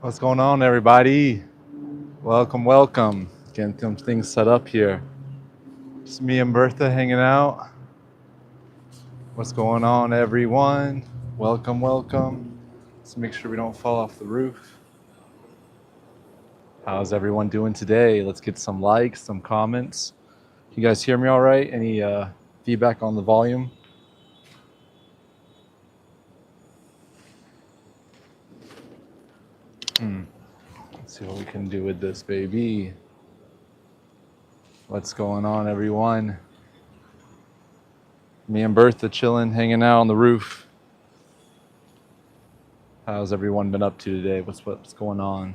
What's going on, everybody? Welcome, welcome. Getting some things set up here. Just me and Bertha hanging out. What's going on, everyone? Welcome, welcome. Let's make sure we don't fall off the roof. How's everyone doing today? Let's get some likes, some comments. Can you guys hear me all right? Any feedback on the volume? Let's see what we can do with this, baby. What's going on, everyone? Me and Bertha chilling, hanging out on the roof. How's everyone been up to today? What's going on?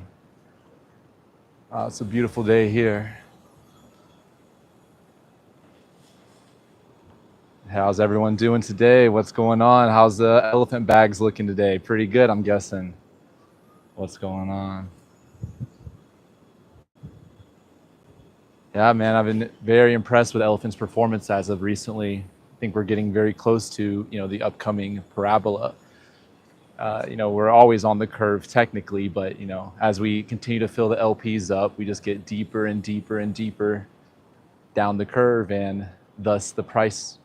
It's a beautiful day here. How's everyone doing today? What's going on? How's the elephant bags looking today? Pretty good, I'm guessing. What's going on? Yeah, man, I've been very impressed with Elephant's performance as of recently. I think we're getting very close to, the upcoming Parabola. We're always on the curve technically, but, as we continue to fill the LPs up, we just get deeper and deeper and deeper down the curve, and thus the price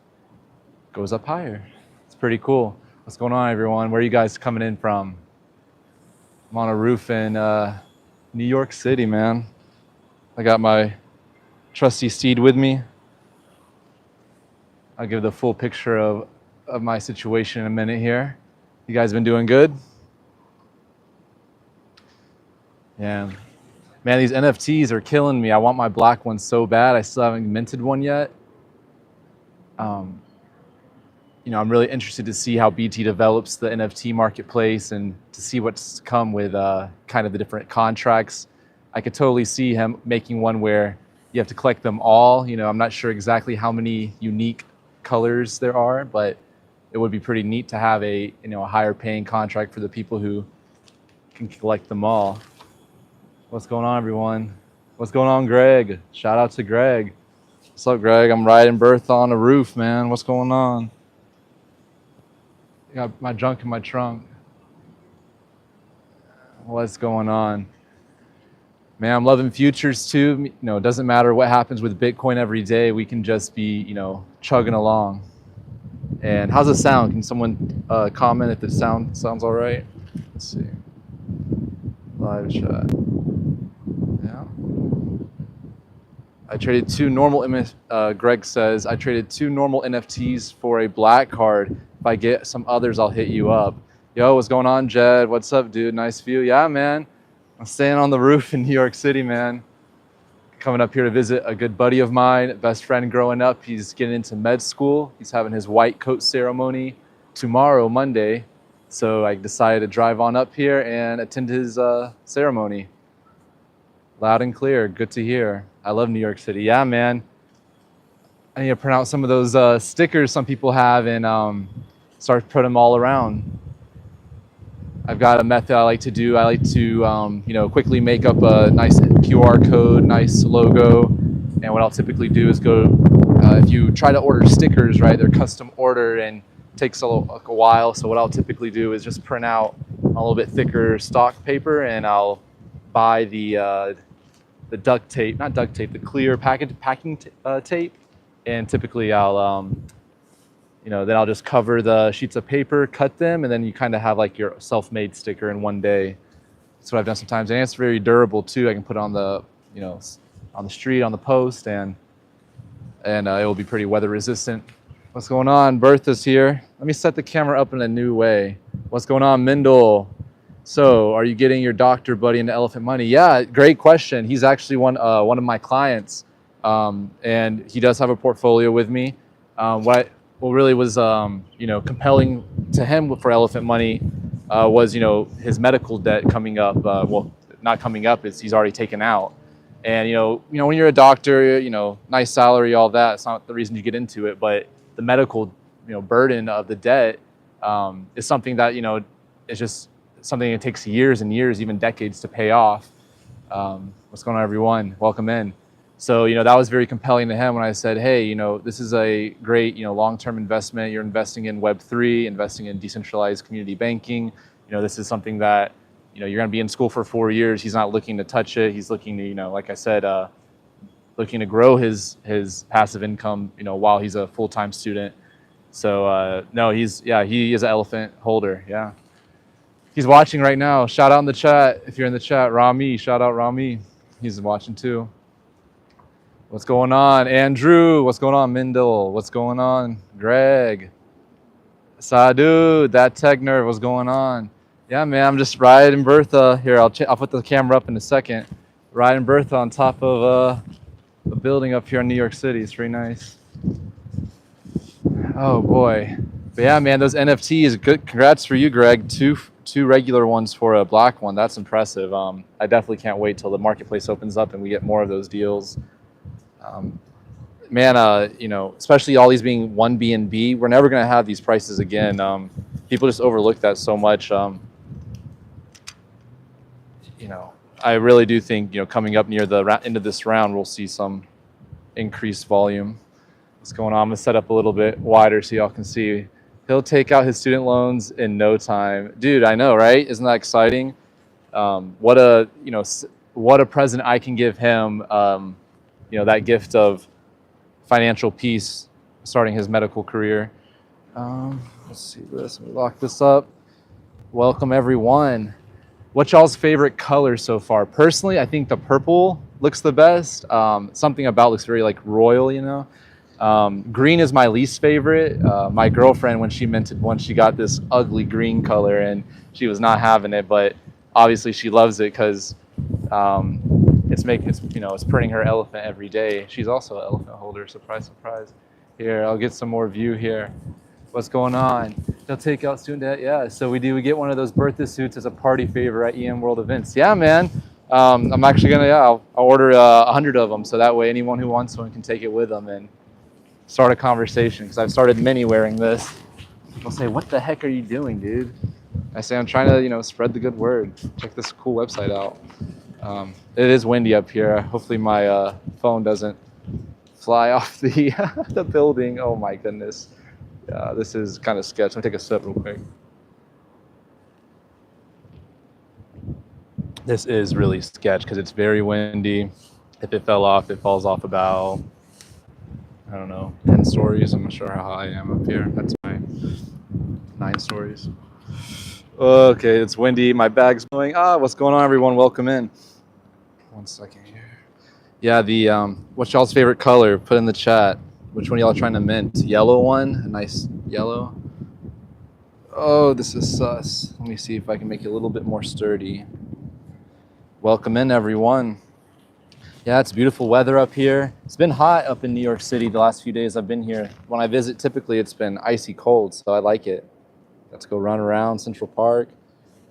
goes up higher. It's pretty cool. What's going on, everyone? Where are you guys coming in from? I'm on a roof in New York City, man. I got my trusty steed with me. I'll give the full picture of my situation in a minute here. You guys been doing good? Yeah. Man, these NFTs are killing me. I want my black one so bad. I still haven't minted one yet. I'm really interested to see how BT develops the NFT marketplace and to see what's come with kind of the different contracts. I could totally see him making one where you have to collect them all. I'm not sure exactly how many unique colors there are, but it would be pretty neat to have a higher paying contract for the people who can collect them all. What's going on, everyone? What's going on, Greg? Shout out to Greg. What's up, Greg? I'm riding Bertha on the roof, man. What's going on? Got my junk in my trunk. What's going on? Man, I'm loving futures too. It doesn't matter what happens with Bitcoin every day. We can just be, chugging along. And how's it sound? Can someone comment if the sounds all right? Let's see. Live chat. Yeah. I traded two normal, Greg says, I traded two normal NFTs for a black card. If I get some others, I'll hit you up. Yo, what's going on, Jed? What's up, dude? Nice view. Yeah, man. I'm staying on the roof in New York City, man. Coming up here to visit a good buddy of mine, best friend growing up. He's getting into med school. He's having his white coat ceremony tomorrow, Monday. So I decided to drive on up here and attend his ceremony. Loud and clear. Good to hear. I love New York City. Yeah, man. I need to print out some of those stickers some people have and start putting them all around. I've got a method I like to do. I like to, quickly make up a nice QR code, nice logo. And what I'll typically do is if you try to order stickers, right, they're custom ordered and takes a while. So what I'll typically do is just print out a little bit thicker stock paper, and I'll buy the duct tape, not duct tape, the clear packing tape. And typically I'll, then I'll just cover the sheets of paper, cut them, and then you kind of have like your self-made sticker in one day. That's what I've done sometimes, and it's very durable too. I can put it on the, on the street, on the post, and it will be pretty weather resistant. What's going on? Bertha's here. Let me set the camera up in a new way. What's going on, Mindel? So, are you getting your doctor buddy into Elephant Money? Yeah, great question. He's actually one of my clients, and he does have a portfolio with me. What really was compelling to him for Elephant Money was his medical debt coming up. Well, not coming up; he's already taken out. And when you're a doctor, nice salary, all that. It's not the reason you get into it, but the medical burden of the debt is something that it's just something that takes years and years, even decades, to pay off. What's going on, everyone? Welcome in. So, that was very compelling to him when I said, hey, this is a great, long-term investment. You're investing in Web3, investing in decentralized community banking. This is something that, you're going to be in school for 4 years. He's not looking to touch it. He's looking to, like I said, looking to grow his passive income, while he's a full-time student. So no, he is an elephant holder. Yeah. He's watching right now. Shout out in the chat. If you're in the chat, Rami, shout out Rami. He's watching too. What's going on? Andrew, what's going on? Mindel, what's going on? Greg, Sadu, that tech nerd, what's going on? Yeah, man, I'm just riding Bertha. Here, I'll put the camera up in a second. Riding Bertha on top of a building up here in New York City. It's pretty nice. Oh boy. But yeah, man, those NFTs, good. Congrats for you, Greg. Two regular ones for a black one. That's impressive. I definitely can't wait till the marketplace opens up and we get more of those deals. Man, especially all these being 1BNB, we're never gonna have these prices again. People just overlook that so much. I really do think, coming up near the end of this round, we'll see some increased volume. What's going on? I'm gonna set up a little bit wider so y'all can see. He'll take out his student loans in no time. Dude, I know, right? Isn't that exciting? What a present I can give him, that gift of financial peace starting his medical career. Let's see this. Let me lock this up. Welcome, everyone. What's y'all's favorite color so far? Personally, I think the purple looks the best. Something about looks very like royal, Green is my least favorite. My girlfriend, when she minted one, she got this ugly green color and she was not having it, but obviously she loves it because it's printing her elephant every day. She's also an elephant holder. Surprise, surprise. Here, I'll get some more view here. What's going on? They'll take out student debt. Yeah, so we get one of those birthday suits as a party favor at EM World Events. Yeah, man. I'm actually gonna, I'll order 100 of them so that way anyone who wants one can take it with them and start a conversation, because I've started many wearing this. They'll say, what the heck are you doing, dude? I say, I'm trying to, spread the good word. Check this cool website out. It is windy up here. Hopefully my phone doesn't fly off the the building. Oh my goodness. This is kind of sketch. Let me take a sip real quick. This is really sketch because it's very windy. If it fell off, it falls off about, I don't know, 10 stories. I'm not sure how high I am up here. That's my 9 stories. Okay, it's windy. My bag's going. What's going on, everyone? Welcome in. 1 second here. Yeah, what's y'all's favorite color? Put in the chat. Which one y'all trying to mint? Yellow one? A nice yellow? Oh, this is sus. Let me see if I can make it a little bit more sturdy. Welcome in, everyone. Yeah, it's beautiful weather up here. It's been hot up in New York City the last few days I've been here. When I visit, typically it's been icy cold, so I like it. Let's go run around Central Park.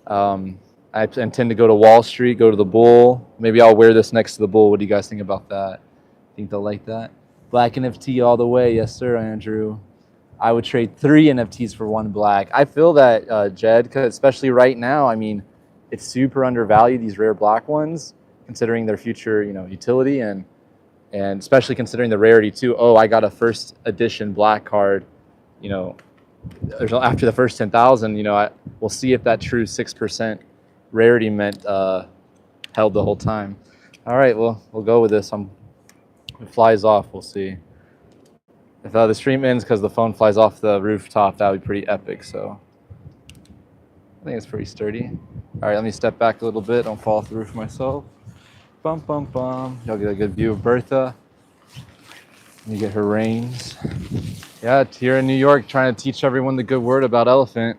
I intend to go to Wall Street, go to the Bull. Maybe I'll wear this next to the Bull. What do you guys think about that? Think they'll like that? Black NFT all the way. Yes, sir, Andrew. I would trade 3 NFTs for 1 black. I feel that, Jed, because especially right now, I mean, it's super undervalued, these rare black ones, considering their future, utility and especially considering the rarity too. Oh, I got a first edition black card, after the first 10,000, we'll see if that true 6% rarity meant held the whole time. All right, well, we'll go with this. If it flies off, we'll see. If the stream ends because the phone flies off the rooftop, that would be pretty epic. So I think it's pretty sturdy. All right, let me step back a little bit. Don't fall off the roof myself. Bum, bum, bum. Y'all get a good view of Bertha. Let me get her reins. Yeah, here in New York, trying to teach everyone the good word about elephant.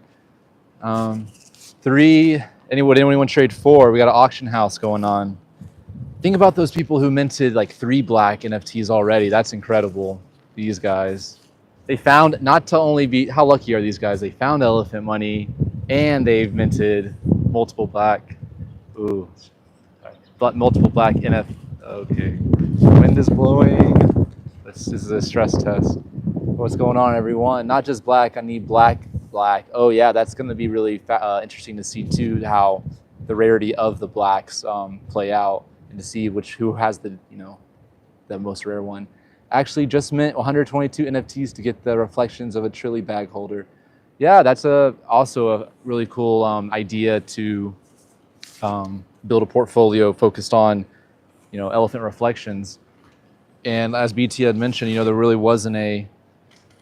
3, anyone want to trade 4? We got an auction house going on. Think about those people who minted like 3 black NFTs already. That's incredible. These guys. They found, not to only be, how lucky are these guys? They found elephant money and they've minted multiple black, multiple black NFTs. Okay. Wind is blowing. This is a stress test. What's going on, everyone? Not just black, I need black. Oh yeah, that's going to be really interesting to see too, how the rarity of the blacks play out, and to see who has the the most rare one. Actually just mint 122 NFTs to get the reflections of a Trilly bag holder. Yeah, that's also a really cool idea to build a portfolio focused on, elephant reflections. And as BT had mentioned, there really wasn't a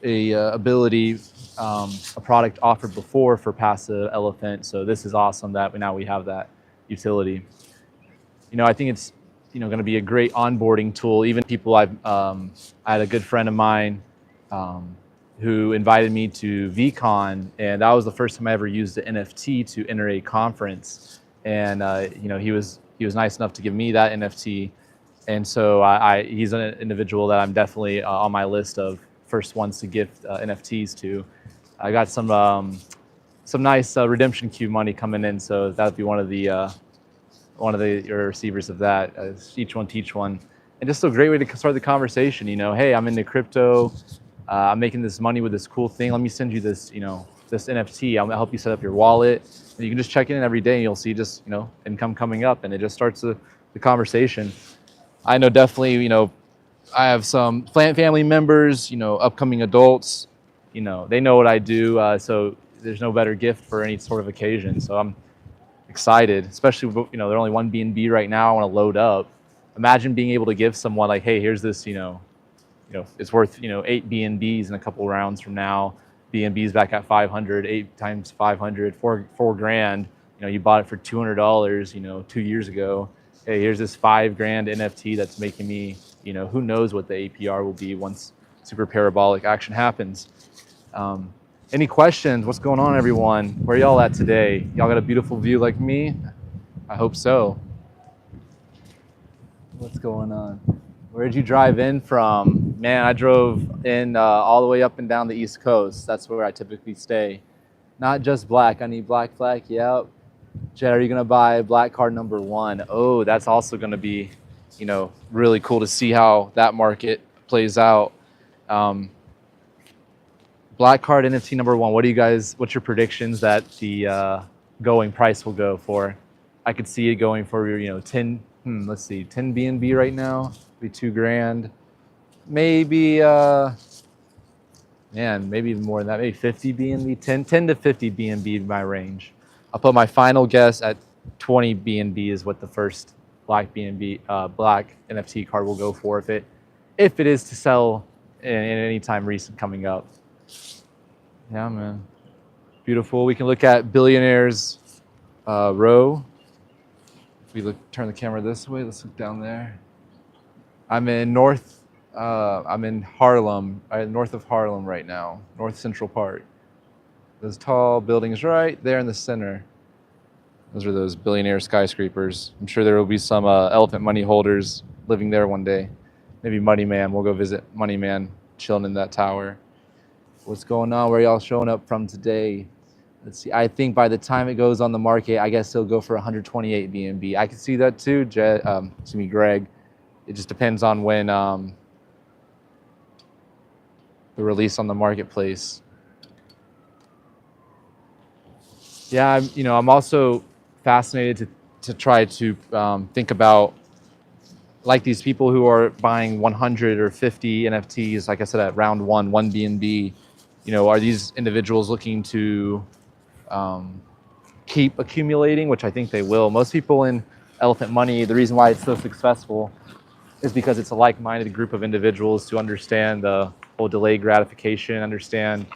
ability, a product offered before for passive elephant. So this is awesome that now we have that utility. I think it's going to be a great onboarding tool. Even people I had a good friend of mine who invited me to VCon, and that was the first time I ever used an NFT to enter a conference. And he was nice enough to give me that NFT. And so he's an individual that I'm definitely on my list of first ones to gift NFTs to. I got some nice redemption queue money coming in, so that'd be one of the your receivers of that. Each one teach one, and just a great way to start the conversation. Hey, I'm into crypto. I'm making this money with this cool thing. Let me send you this, this NFT. I'll help you set up your wallet, and you can just check in every day, and you'll see just income coming up, and it just starts the conversation. I know definitely, I have some family members, upcoming adults, they know what I do. So there's no better gift for any sort of occasion. So I'm excited, especially, they're only one BNB right now. I want to load up. Imagine being able to give someone like, hey, here's this, it's worth, 8 BNBs in a couple rounds from now. BNBs back at 500, 8 times 500, four grand. You bought it for $200, 2 years ago. Hey, here's this $5 grand NFT that's making me, who knows what the APR will be once super parabolic action happens. Any questions? What's going on, everyone? Where y'all at today? Y'all got a beautiful view like me? I hope so. What's going on? Where'd you drive in from? Man, I drove in all the way up and down the East Coast. That's where I typically stay. Not just black. I need black flag. Yep. Jed, are you gonna buy black card number 1? Oh, that's also gonna be, really cool to see how that market plays out. Black card NFT number 1. What's your predictions that the going price will go for? I could see it going for 10. Let's see, 10 BNB right now. Be 2 grand. Maybe maybe even more than that. Maybe 50 BNB. 10 to 50 BNB in my range. I'll put my final guess at 20 BNB is what the first black NFT card will go for if it is to sell in any time recent coming up. Yeah, man. Beautiful. We can look at billionaires row. If we turn the camera this way, let's look down there. I'm in Harlem, north of Harlem right now, North Central Park. Those tall buildings right there in the center. Those are those billionaire skyscrapers. I'm sure there will be some elephant money holders living there one day. Maybe Money Man. We'll go visit Money Man chilling in that tower. What's going on? Where y'all showing up from today? Let's see. I think by the time it goes on the market, I guess it'll go for 128 BNB. I can see that too, Greg. It just depends on when the release on the marketplace. Yeah, I'm also fascinated to try to think about like these people who are buying 100 or 50 NFTs, like I said, at round one BNB. Are these individuals looking to keep accumulating, which I think they will. Most people in Elephant Money, the reason why it's so successful is because it's a like-minded group of individuals who understand the whole delayed gratification, understand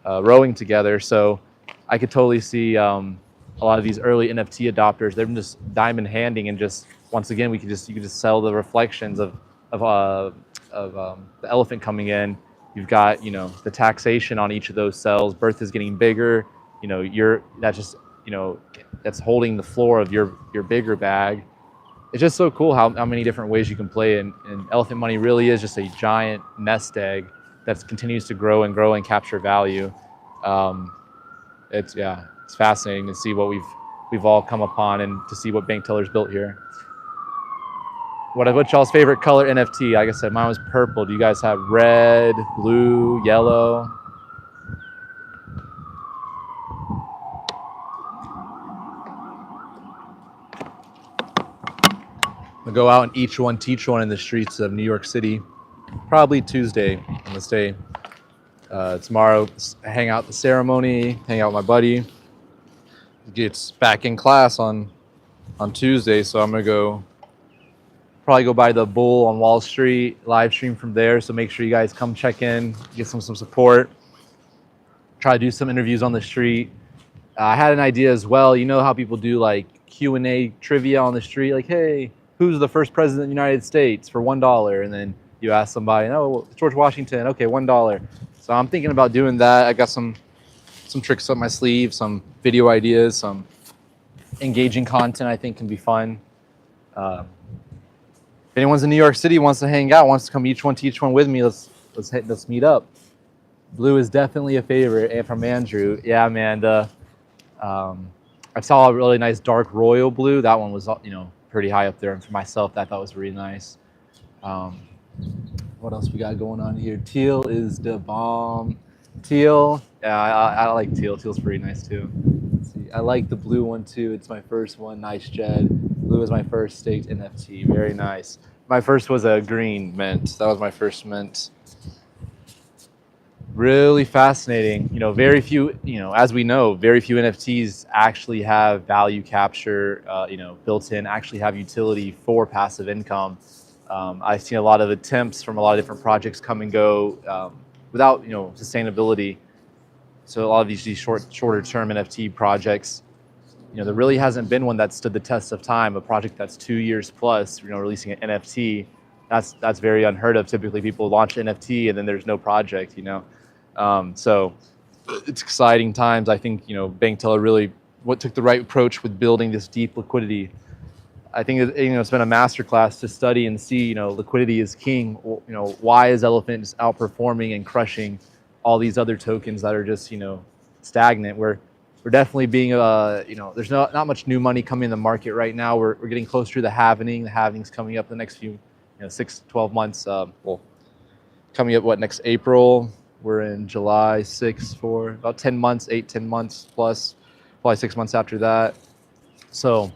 rowing together. So I could totally see a lot of these early NFT adopters, they're just diamond handing, and just once again you could just sell the reflections of the elephant coming in. You've got the taxation on each of those cells. Birth is getting bigger. That's holding the floor of your bigger bag. It's just so cool how many different ways you can play, and Elephant Money really is just a giant nest egg that continues to grow and capture value. It's fascinating to see what we've all come upon and to see what bank tellers built here. What's y'all's favorite color NFT? Like I said, mine was purple. Do you guys have red, blue, yellow? I'll go out and teach one in the streets of New York City. Probably Tuesday on this day. Tomorrow, hang out at the ceremony, hang out with my buddy. He gets back in class on on Tuesday, so I'm gonna probably go by the Bull on Wall Street, live stream from there. So make sure you guys come check in, get some support. Try to do some interviews on the street. I had an idea as well. You know how people do like Q&A trivia on the street, like, hey, who's the first president of the United States for $1? And then you ask somebody, oh, George Washington, okay, $1. So I'm thinking about doing that. I got some tricks up my sleeve, some video ideas, some engaging content I think can be fun. If anyone's in New York City, wants to hang out, wants to come each one with me, let's meet up. Blue is definitely a favorite. And from Andrew, yeah, man. I saw a really nice dark royal blue. That one was, pretty high up there. And for myself, that I thought was really nice. What else we got going on here? Teal is the bomb. Teal, yeah, I like teal. Teal's pretty nice too. Let's see. I like the blue one too. It's my first one. Nice, Jed. Blue is my first staked NFT. Very nice. My first was a green mint. That was my first mint. Really fascinating. Very few, as we know, very few NFTs actually have value capture, built in, actually have utility for passive income. I've seen a lot of attempts from a lot of different projects come and go without, sustainability. So a lot of these shorter term NFT projects, there really hasn't been one that stood the test of time. A project that's 2 years plus, releasing an NFT, that's very unheard of. Typically, people launch an NFT and then there's no project, So it's exciting times. I think, Bank Teller really took the right approach with building this deep liquidity. I think it's been a masterclass to study and see, liquidity is king. Why is Elephant just outperforming and crushing all these other tokens that are just, stagnant? We're definitely being, there's not much new money coming in the market right now. We're getting closer to the halvening. The halvening's coming up the next few, 6 to 12 months. Coming up, next April? We're in July 6 for about 10 months, 8-10 months plus, probably 6 months after that. So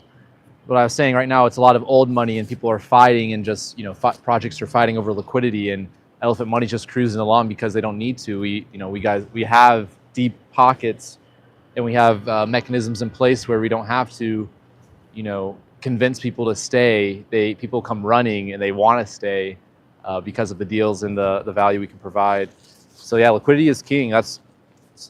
what I was saying right now, it's a lot of old money and people are fighting and just, projects are fighting over liquidity, and Elephant Money's just cruising along because they don't need to. We have deep pockets and we have mechanisms in place where we don't have to, convince people to stay. People come running and they want to stay because of the deals and the value we can provide. So yeah, liquidity is king. That's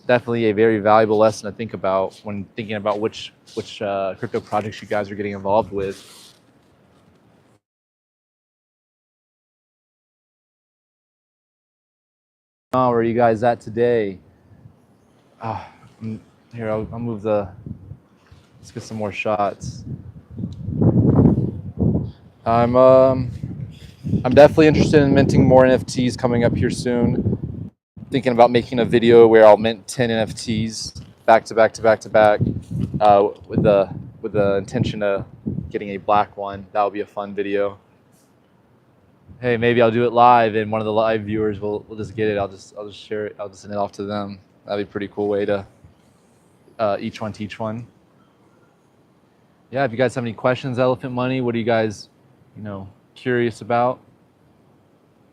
definitely a very valuable lesson to think about when thinking about which crypto projects you guys are getting involved with. Oh, where are you guys at today? Here, I'll move let's get some more shots. I'm definitely interested in minting more NFTs coming up here soon. Thinking about making a video where I'll mint 10 NFTs back to back with the intention of getting a black one. That would be a fun video. Hey, maybe I'll do it live and one of the live viewers will just get it. I'll just share it. I'll just send it off to them. That'd be a pretty cool way to each one teach one. Yeah, if you guys have any questions, Elephant Money, what are you guys, curious about?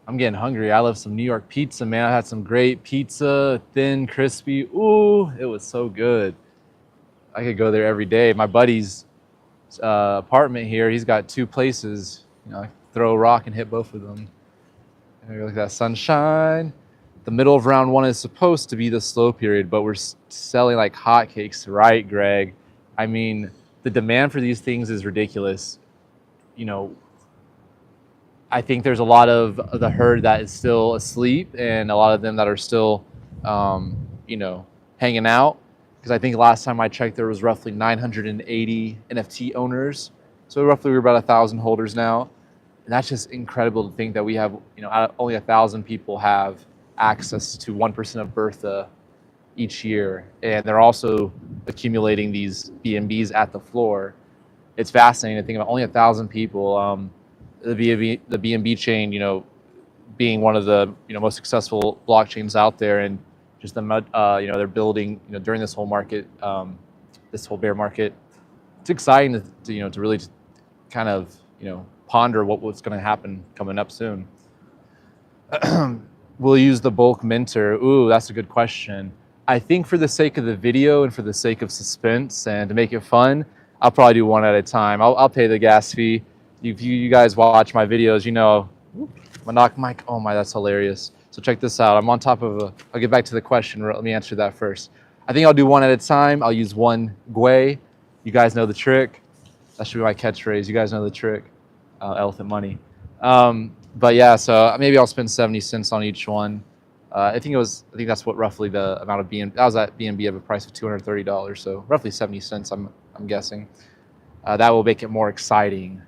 I'm getting hungry. I love some New York pizza, man. I had some great pizza, thin, crispy. Ooh, it was so good. I could go there every day. My buddy's apartment here, he's got 2 places. I throw a rock and hit both of them. And look at that sunshine. The middle of round 1 is supposed to be the slow period, but we're selling like hotcakes, right, Greg? I mean, the demand for these things is ridiculous. I think there's a lot of the herd that is still asleep and a lot of them that are still, hanging out. Because I think last time I checked, there was roughly 980 NFT owners. So roughly we're about 1,000 holders now. And that's just incredible to think that we have, only 1,000 people have access to 1% of Bertha each year. And they're also accumulating these BNBs at the floor. It's fascinating to think about only 1,000 people. The BNB chain, being one of the most successful blockchains out there, and just they're building during this whole market, this whole bear market. It's exciting to really kind of ponder what's going to happen coming up soon. We'll use the bulk minter. Ooh, that's a good question. I think for the sake of the video and for the sake of suspense and to make it fun, I'll probably do one at a time. I'll pay the gas fee. If you guys watch my videos, you know, my knock mic. Oh my, that's hilarious. So check this out. I'm on top of a. I'll get back to the question. Let me answer that first. I think I'll do one at a time. I'll use one gway. You guys know the trick. That should be my catchphrase. You guys know the trick. Elephant money. But yeah, so maybe I'll spend 70 cents on each one. I think that's what roughly the amount of I was at B&B of a price of $230, so roughly 70 cents. I'm guessing. That will make it more exciting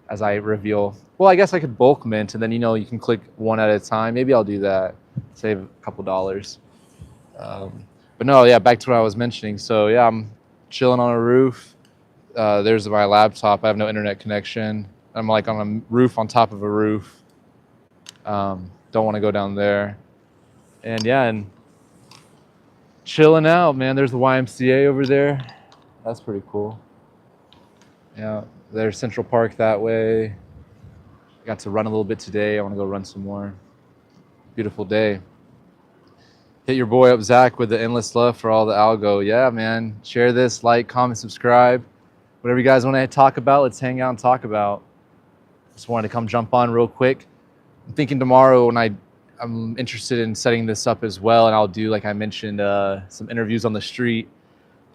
as I reveal. Well, I guess I could bulk mint, and then you know you can click one at a time. Maybe I'll do that. Save a couple dollars. But no, yeah, back to what I was mentioning. So yeah, I'm chilling on a roof. There's my laptop. I have no internet connection. I'm like on a roof on top of a roof. Don't want to go down there. And yeah, and chilling out, man. There's the YMCA over there. That's pretty cool. Yeah, there's Central Park that way. Got to run a little bit today. I want to go run some more. Beautiful day. Hit your boy up, Zach, with the endless love for all the algo. Yeah, man. Share this, like, comment, subscribe. Whatever you guys want to talk about, let's hang out and talk about. Just wanted to come jump on real quick. I'm thinking tomorrow when I'm interested in setting this up as well, and I'll do, like I mentioned, some interviews on the street.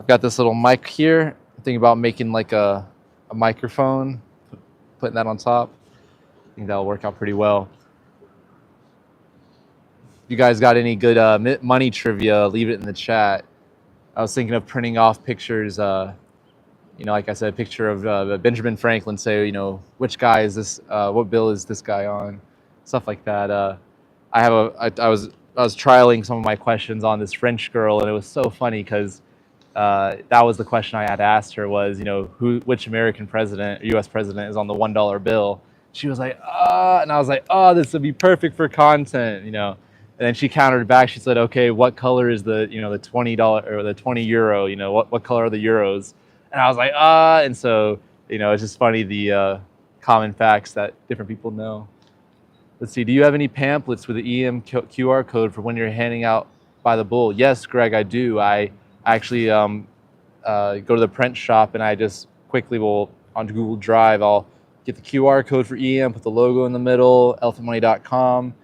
I've got this little mic here. I'm thinking about making like a microphone, putting that on top. I think that'll work out pretty well. If you guys got any good money trivia, leave it in the chat. I was thinking of printing off pictures, you know, like I said, a picture of Benjamin Franklin, say, you know, which guy is this, what bill is this guy on? Stuff like that. I was trialing some of my questions on this French girl, and it was so funny because that was the question I had asked her was, you know, which American president, U.S. president is on the $1 bill? She was like, and I was like, oh, this would be perfect for content, you know. And then she countered back. She said, okay, what color is the, you know, the $20 or the 20 euro? You know, what color are the euros? And I was like, and so, you know, it's just funny the common facts that different people know. Let's see, do you have any pamphlets with the EM QR code for when you're handing out by the bull? Yes, Greg, I do. I actually go to the print shop and I just quickly will, on Google Drive, I'll get the QR code for EM, put the logo in the middle, elephantmoney.com.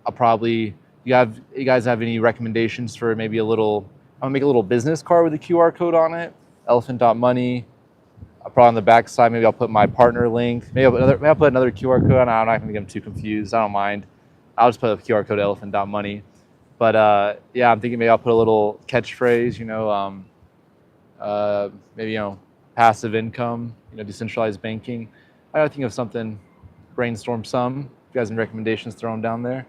I'll probably, you guys have any recommendations for maybe I'm gonna make a little business card with a QR code on it, elephant.money. I'll probably on the back side, maybe I'll put my partner link. Maybe I'll put another QR code on it. I'm not gonna get them too confused. I don't mind. I'll just put a QR code, elephant.money. But yeah, I'm thinking maybe I'll put a little catchphrase, you know, maybe, you know, passive income, you know, decentralized banking. I gotta think of something, brainstorm some. If you guys have any recommendations, throw them down there.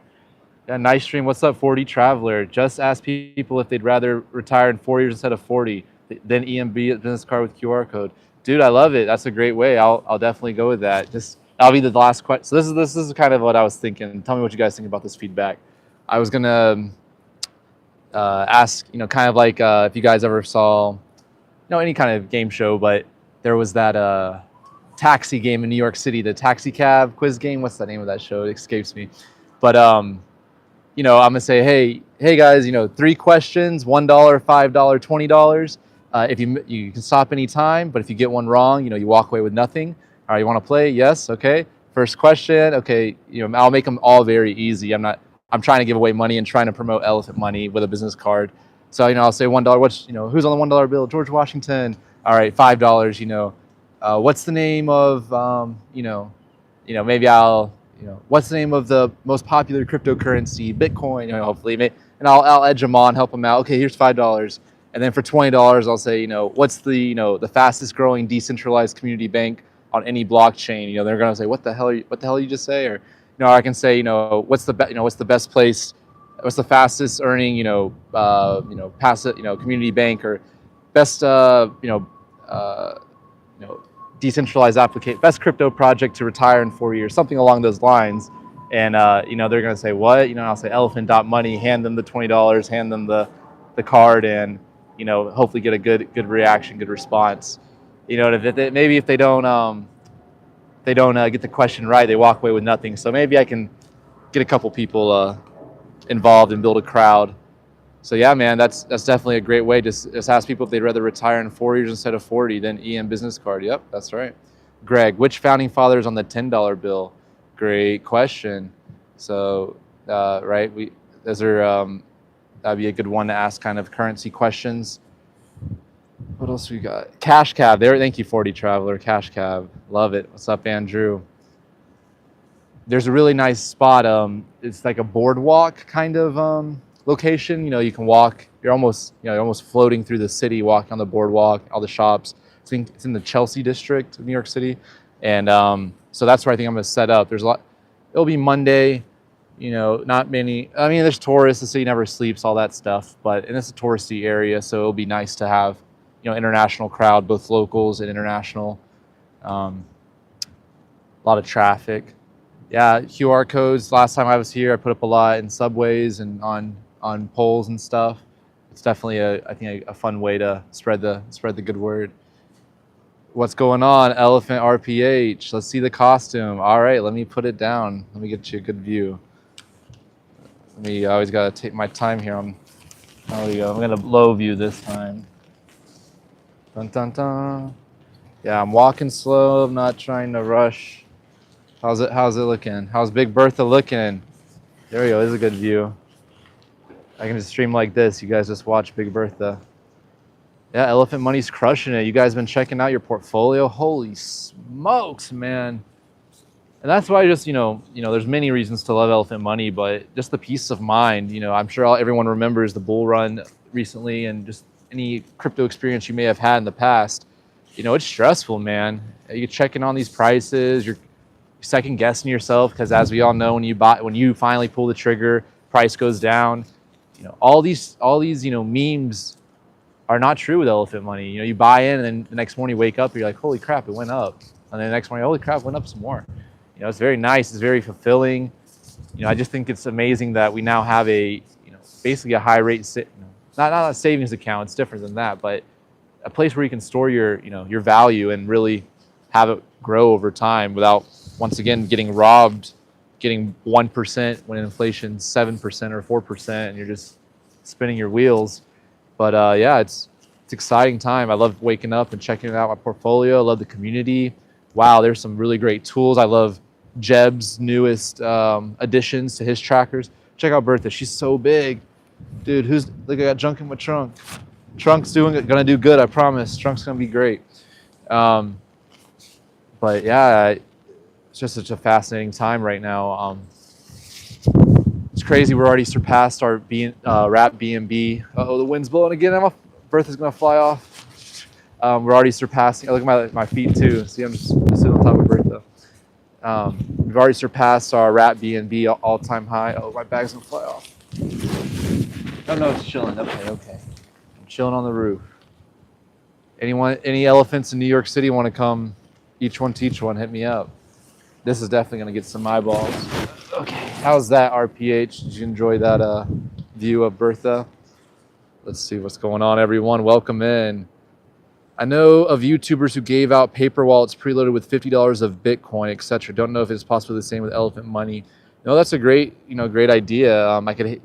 Yeah, nice stream. What's up, 40 Traveler? Just ask people if they'd rather retire in 4 years instead of 40. Then EMB business card with QR code. Dude, I love it. That's a great way. I'll definitely go with that. That'll be the last question. So this is kind of what I was thinking. Tell me what you guys think about this feedback. I was gonna ask, you know, kind of like if you guys ever saw, you know, any kind of game show, but there was that taxi game in New York City, the taxi cab quiz game. What's the name of that show? It escapes me. But you know, I'm gonna say, hey guys, you know, 3 questions, $1, $5, $20. If you can stop any time, but if you get one wrong, you know, you walk away with nothing. All right, you want to play? Yes. Okay. First question. Okay. You know, I'll make them all very easy. I'm trying to give away money and trying to promote Elephant Money with a business card. So, you know, I'll say $1. Who's on the $1 bill? George Washington. All right, $5. You know, what's the name of, maybe what's the name of the most popular cryptocurrency? Bitcoin. You know, hopefully, and I'll edge them on, help them out. Okay, here's $5. And then for $20, I'll say, you know, what's the fastest growing decentralized community bank on any blockchain? You know, they're gonna say, what the hell you just say? Or, you know, I can say, you know, what's the best place, what's the fastest earning, passive, community bank, or best, decentralized application, best crypto project to retire in 4 years, something along those lines. And they're gonna say what? You know, I'll say elephant.money, hand them the $20, hand them the card, and you know, hopefully get a good reaction, good response. You know, if they don't get the question right, they walk away with nothing. So maybe I can get a couple people involved and build a crowd. So yeah, man, that's definitely a great way. Just ask people if they'd rather retire in 4 years instead of 40 than EM business card. Yep, that's right. Greg, which founding father is on the $10 bill? Great question. So, right, those are that'd be a good one to ask kind of currency questions. What else we got? Cash Cab. There, thank you, 40 Traveler. Cash Cab, love it. What's up, Andrew? There's a really nice spot. It's like a boardwalk kind of location. You know, you can walk. You're almost floating through the city, walking on the boardwalk, all the shops. I think it's in the Chelsea district of New York City, and so that's where I think I'm gonna set up. There's a lot. It'll be Monday. You know, not many. I mean, there's tourists. The city never sleeps, all that stuff. And it's a touristy area, so it'll be nice to have, you know, international crowd, both locals and international. A lot of traffic. Yeah, QR codes. Last time I was here, I put up a lot in subways and on poles and stuff. It's definitely I think a fun way to spread the good word. What's going on, Elephant RPH? Let's see the costume. All right, let me put it down. Let me get you a good view. I always gotta take my time here. There we go. I'm gonna low view this time. Dun dun dun. Yeah, I'm walking slow. I'm not trying to rush. How's it looking? How's Big Bertha looking? There we go. This is a good view. I can just stream like this. You guys just watch Big Bertha. Yeah, Elephant Money's crushing it. You guys been checking out your portfolio? Holy smokes, man. And that's why you know, there's many reasons to love Elephant Money, but just the peace of mind. You know, I'm sure everyone remembers the bull run recently and just any crypto experience you may have had in the past. You know, it's stressful, man. You're checking on these prices. You're second guessing yourself because, as we all know, when you finally pull the trigger, price goes down. You know, all these you know, memes are not true with Elephant Money. You know, you buy in and then the next morning you wake up, you're like, holy crap, it went up. And then the next morning, holy crap, it went up some more. You know, it's very nice. It's very fulfilling. You know, I just think it's amazing that we now have basically a high rate, not a savings account. It's different than that, but a place where you can store your value and really have it grow over time without, once again, getting robbed, getting 1% when inflation's 7% or 4%, and you're just spinning your wheels. But yeah, it's exciting time. I love waking up and checking out my portfolio. I love the community. Wow, there's some really great tools. I love Jeb's newest additions to his trackers. Check out Bertha. She's so big. Dude, look, I got junk in my trunk. Trunk's gonna do good, I promise. Trunk's gonna be great. But yeah, it's just such a fascinating time right now. It's crazy. We're already surpassed our wrap BNB. Uh-oh, the wind's blowing again. Bertha's gonna fly off. We're already surpassing. Look at my feet too. See, I'm just sitting on top of Bertha. We've already surpassed our wrap BNB all-time high. Oh, my bag's gonna fly off. No, it's chilling. Okay. I'm chilling on the roof. Any elephants in New York City want to come? Each one teach one. Hit me up. This is definitely gonna get some eyeballs. Okay, how's that, RPH? Did you enjoy that view of Bertha? Let's see what's going on, everyone. Welcome in. I know of YouTubers who gave out paper wallets preloaded with $50 of Bitcoin, etc. Don't know if it's possibly the same with Elephant Money. No, that's a great idea. I could,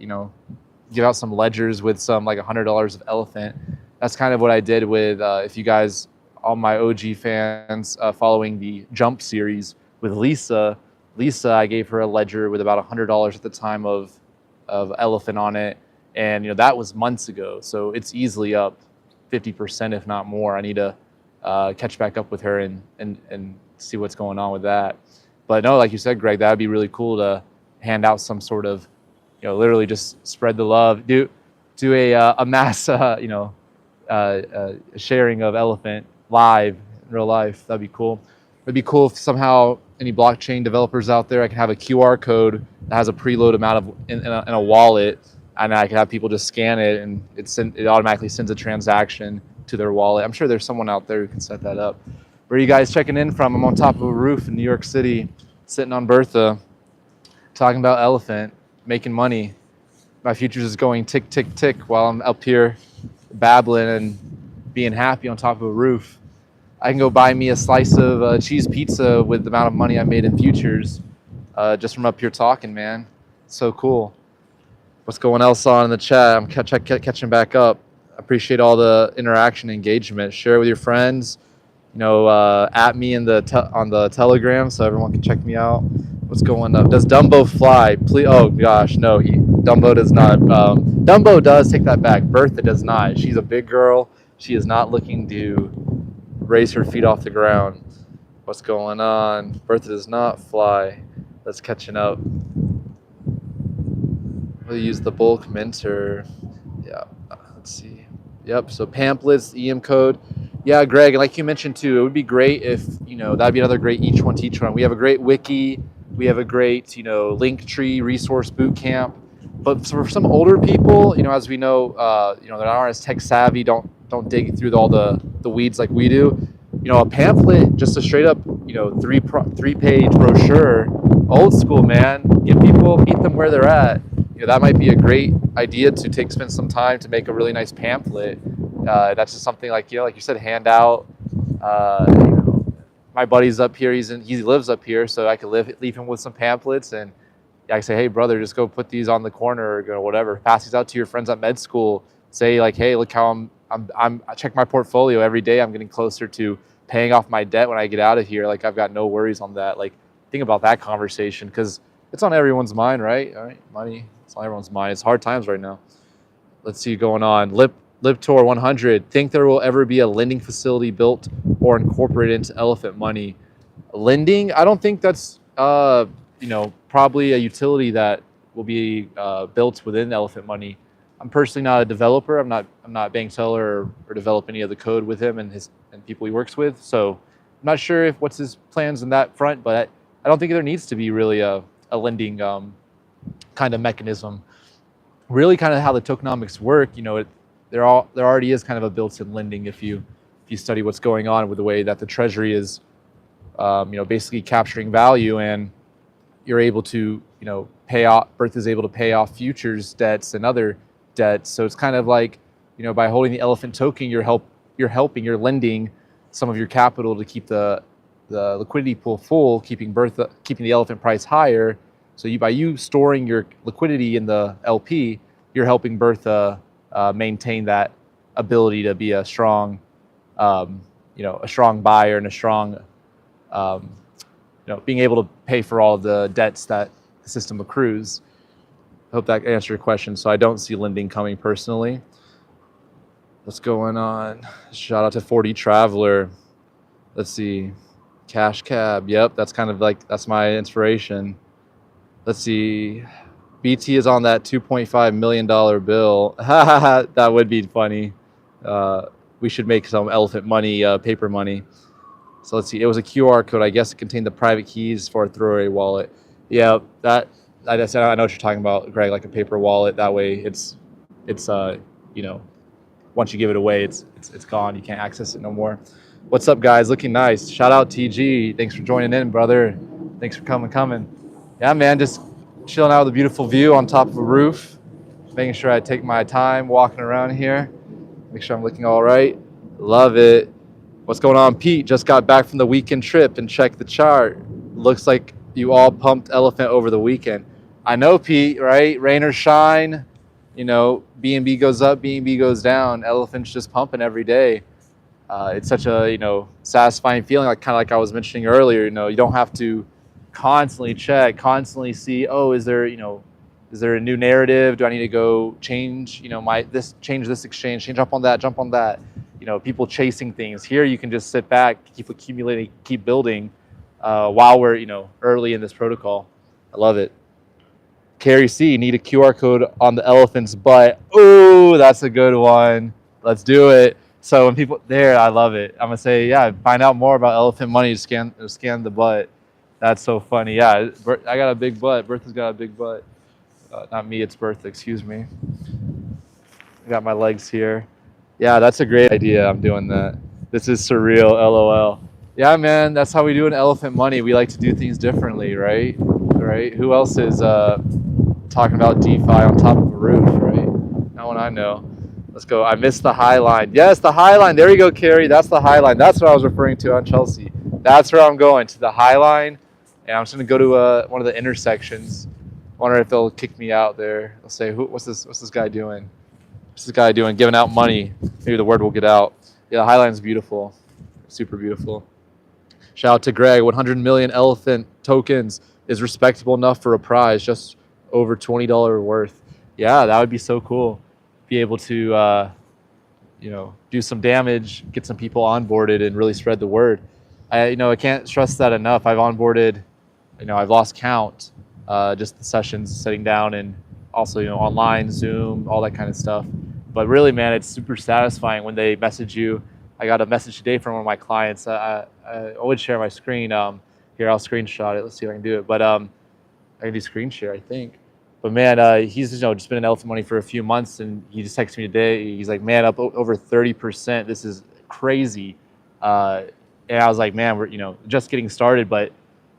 give out some ledgers with some like $100 of Elephant. That's kind of what I did with, if you guys, all my OG fans, following the Jump series with Lisa. I gave her a ledger with about $100 at the time of Elephant on it, and that was months ago. So it's easily up 50%, if not more. I need to catch back up with her and see what's going on with that. But no, like you said, Greg, that would be really cool to hand out some sort of, literally just spread the love. Do a mass, sharing of Elephant live in real life. That'd be cool. It'd be cool if somehow any blockchain developers out there, I can have a QR code that has a preload amount in a wallet, and I can have people just scan it, and it automatically sends a transaction to their wallet. I'm sure there's someone out there who can set that up. Where are you guys checking in from? I'm on top of a roof in New York City, sitting on Bertha, talking about Elephant, making money. My futures is going tick, tick, tick while I'm up here babbling and being happy on top of a roof. I can go buy me a slice of cheese pizza with the amount of money I made in futures just from up here talking, man. So cool. What's going else on in the chat? I'm catching back up. Appreciate all the interaction, engagement. Share with your friends. At me in on the Telegram so everyone can check me out. What's going up? Does Dumbo fly? Please. Oh gosh, no. Dumbo does not. Dumbo does. Take that back. Bertha does not. She's a big girl. She is not looking to raise her feet off the ground. What's going on? Bertha does not fly. That's catching up. We'll use the bulk minter. Yeah. Let's see. Yep. So pamphlets, EM code. Yeah, Greg, like you mentioned too, it would be great if, that'd be another great each one teach one. We have a great wiki, we have a great, link tree, resource boot camp. But for some older people, as we know, that aren't as tech savvy, don't dig through all the weeds like we do. A pamphlet, just a straight up, three-page brochure, old school, man. Meet them where they're at. That might be a great idea to spend some time to make a really nice pamphlet. That's just something like you said, hand out. My buddy's up here. He lives up here, so I could leave him with some pamphlets, and I can say, hey brother, just go put these on the corner or whatever. Pass these out to your friends at med school. Say like, hey, look how I check my portfolio every day. I'm getting closer to paying off my debt when I get out of here. Like I've got no worries on that. Like think about that conversation because it's on everyone's mind, right? All right, money. It's on everyone's mind. It's hard times right now. Let's see going on. Liptor 100. Think there will ever be a lending facility built or incorporated into Elephant Money? Lending? I don't think that's probably a utility that will be built within Elephant Money. I'm personally not a developer. I'm not bank teller or develop any of the code with him and people he works with. So I'm not sure what's his plans on that front, but I don't think there needs to be really a lending kind of mechanism. Really kind of how the tokenomics work, there already is kind of a built-in lending if you study what's going on with the way that the treasury is basically capturing value, and you're able to pay off, Bertha is able to pay off futures debts and other debts. So it's kind of like by holding the elephant token, you're lending some of your capital to keep the liquidity pool full, keeping the elephant price higher. So by you storing your liquidity in the LP, you're helping Bertha maintain that ability to be a strong, a strong buyer and a strong, being able to pay for all the debts that the system accrues. I hope that answered your question. So I don't see lending coming personally. What's going on? Shout out to 4D Traveler. Let's see. Cash Cab. Yep, that's my inspiration. Let's see. BT is on that $2.5 million bill. That would be funny. We should make some elephant money, paper money. So let's see. It was a QR code. I guess it contained the private keys for a throwaway wallet. Yeah, I know what you're talking about, Greg. Like a paper wallet. That way, it's once you give it away, it's gone. You can't access it no more. What's up, guys? Looking nice. Shout out TG. Thanks for joining in, brother. Thanks for coming. Yeah, man. Just chilling out with a beautiful view on top of a roof. Making sure I take my time walking around here. Make sure I'm looking all right. Love it. What's going on, Pete? Just got back from the weekend trip and checked the chart. Looks like you all pumped elephant over the weekend. I know, Pete, right? Rain or shine, BNB goes up, BNB goes down. Elephant's just pumping every day. It's such a, satisfying feeling, like I was mentioning earlier. You don't have to constantly check, constantly see, is there a new narrative? Do I need to go change, change this exchange, jump on that. People chasing things. Here you can just sit back, keep accumulating, keep building while we're, early in this protocol. I love it. Carrie C, need a QR code on the elephant's butt. Oh, that's a good one. Let's do it. So when people there, I love it. I'm gonna say, yeah, find out more about elephant money, scan the butt. That's so funny. Yeah, I got a big butt. Bertha's got a big butt. Not me, it's Bertha, excuse me. I got my legs here. Yeah, that's a great idea. I'm doing that. This is surreal, LOL. Yeah, man, that's how we do in elephant money. We like to do things differently, right? Right? Who else is talking about DeFi on top of a roof, right? No one I know. Let's go. I missed the High Line. Yes, the High Line. There you go, Carrie. That's the High Line. That's what I was referring to on Chelsea. That's where I'm going, to the High Line. And I'm just going to go to one of the intersections Wonder if they'll kick me out there. They'll say, what's this guy doing? What's this guy doing? Giving out money. Maybe the word will get out. Yeah, the Highline's beautiful. Super beautiful. Shout out to Greg. 100 million elephant tokens is respectable enough for a prize, just over $20 worth. Yeah, that would be so cool. Be able to, do some damage, get some people onboarded, and really spread the word. I can't stress that enough. I've onboarded, I've lost count, just the sessions, sitting down, and also, online, Zoom, all that kind of stuff. But really, man, it's super satisfying when they message you. I got a message today from one of my clients. I would share my screen. Here, I'll screenshot it. Let's see if I can do it. But I can do screen share, I think. But man, he's just been in Elephant Money for a few months, and he just texted me today. He's like, man, up over 30%. This is crazy. And I was like, man, we're just getting started, but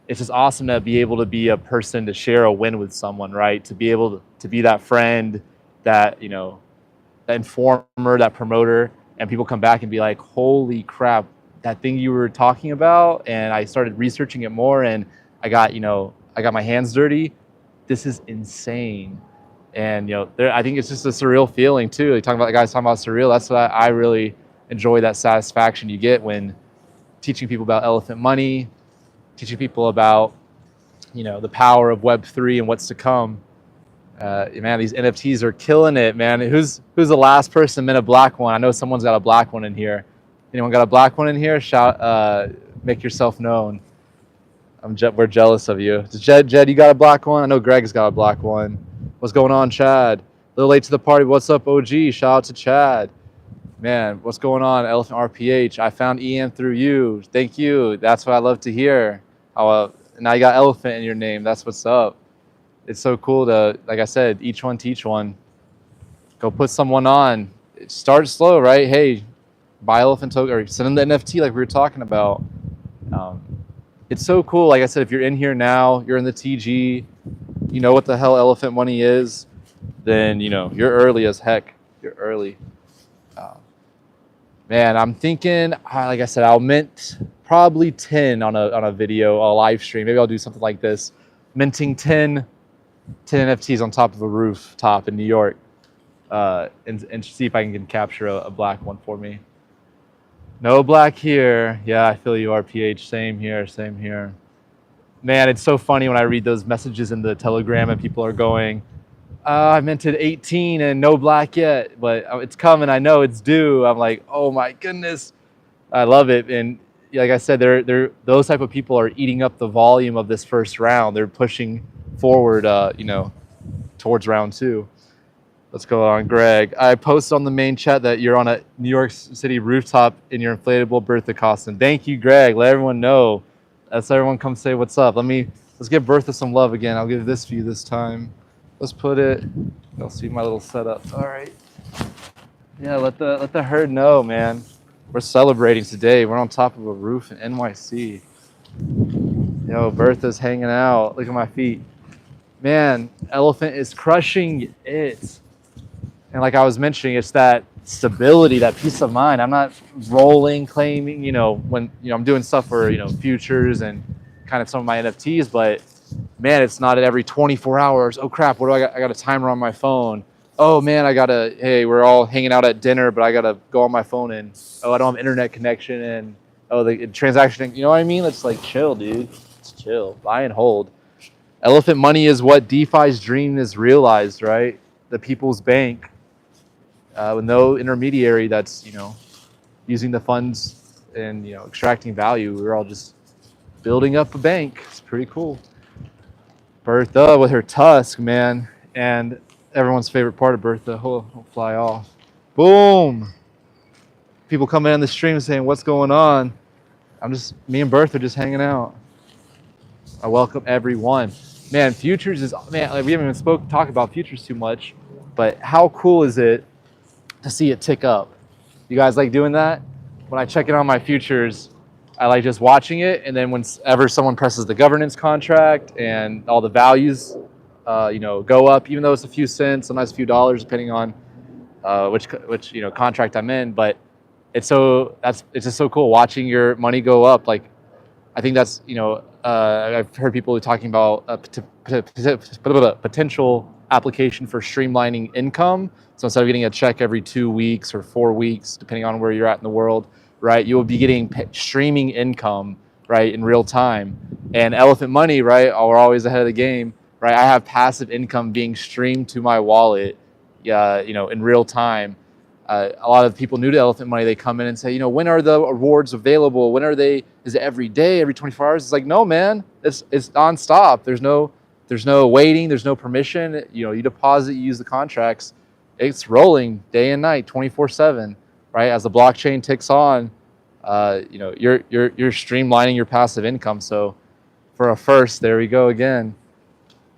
it's just awesome to be able to be a person to share a win with someone, right? To be able to be that friend, that that informer, that promoter, and people come back and be like, holy crap, that thing you were talking about, and I started researching it more, and I got my hands dirty. This is insane. And I think it's just a surreal feeling too. Like, guys talking about surreal. That's what I really enjoy, that satisfaction you get when teaching people about elephant money, teaching people about the power of Web3 and what's to come. Man, these NFTs are killing it, man. Who's the last person mint a black one? I know someone's got a black one in here. Anyone got a black one in here? Shout, make yourself known. We're jealous of you. Jed, you got a black one? I know Greg's got a black one. What's going on, Chad? A little late to the party. What's up, OG? Shout out to Chad. Man, what's going on, Elephant RPH? I found EM through you. Thank you. That's what I love to hear. Now you got Elephant in your name. That's what's up. It's so cool to, like I said, each one teach one. Go put someone on. Start slow, right? Hey, buy Elephant token or send them the NFT like we were talking about. It's so cool. Like I said, if you're in here now, you're in the TG, you know what the hell Elephant Money is, then you're early as heck. You're early. Man, I'm thinking, like I said, I'll mint probably 10 on a video, a live stream. Maybe I'll do something like this, minting 10 NFTs on top of a rooftop in New York, and see if I can capture a black one for me. No black here. Yeah, I feel you, RPH. Same here. Man, it's so funny when I read those messages in the Telegram and people are going, I minted 18 and no black yet, but it's coming. I know it's due. I'm like, oh my goodness. I love it. And like I said, those type of people are eating up the volume of this first round. They're pushing forward, towards round 2. Let's go on, Greg. I posted on the main chat that you're on a New York City rooftop in your inflatable Bertha costume. Thank you, Greg. Let everyone know. Let's everyone come say what's up. Let's give Bertha some love again. I'll give this view this time. Let's put it. You'll see my little setup. All right. Yeah, let the herd know, man. We're celebrating today. We're on top of a roof in NYC. Yo, Bertha's hanging out. Look at my feet. Man, Elephant is crushing it. And like I was mentioning, it's that stability, that peace of mind. I'm not rolling, claiming, when I'm doing stuff for futures and kind of some of my NFTs, but man, it's not at every 24 hours. Oh crap, what do I got? I got a timer on my phone. Oh man, hey, we're all hanging out at dinner, but I gotta go on my phone and I don't have internet connection, and the transaction, you know what I mean? Let's chill, dude. Let's chill. Buy and hold. Elephant Money is what DeFi's dream is realized, right? The people's bank. With no intermediary that's using the funds and extracting value. We're all just building up a bank. It's pretty cool. Bertha with her tusk, man, and everyone's favorite part of Bertha. Will fly off. Boom. People coming in the stream saying, "What's going on?" Me and Bertha are just hanging out. I welcome everyone. Man, futures is we haven't even talked about futures too much, but how cool is it to see it tick up? You guys like doing that? When I check in on my futures, I like just watching it, and then whenever someone presses the governance contract and all the values, go up, even though it's a few cents, sometimes a few dollars, depending on which contract I'm in. But it's just so cool watching your money go up. Like, I think that's I've heard people talking about a potential application for streamlining income. So instead of getting a check every 2 weeks or 4 weeks, depending on where you're at in the world, right, you will be getting streaming income, right, in real time. And Elephant Money, right, we're always ahead of the game, right? I have passive income being streamed to my wallet, in real time. A lot of people new to Elephant Money, they come in and say, when are the rewards available? When are they? Is it every day, every 24 hours? It's like, no, man, it's nonstop. There's no waiting. There's no permission. You deposit, you use the contracts. It's rolling day and night, 24/7, right? As the blockchain ticks on, you're streamlining your passive income. So for a first, there we go again.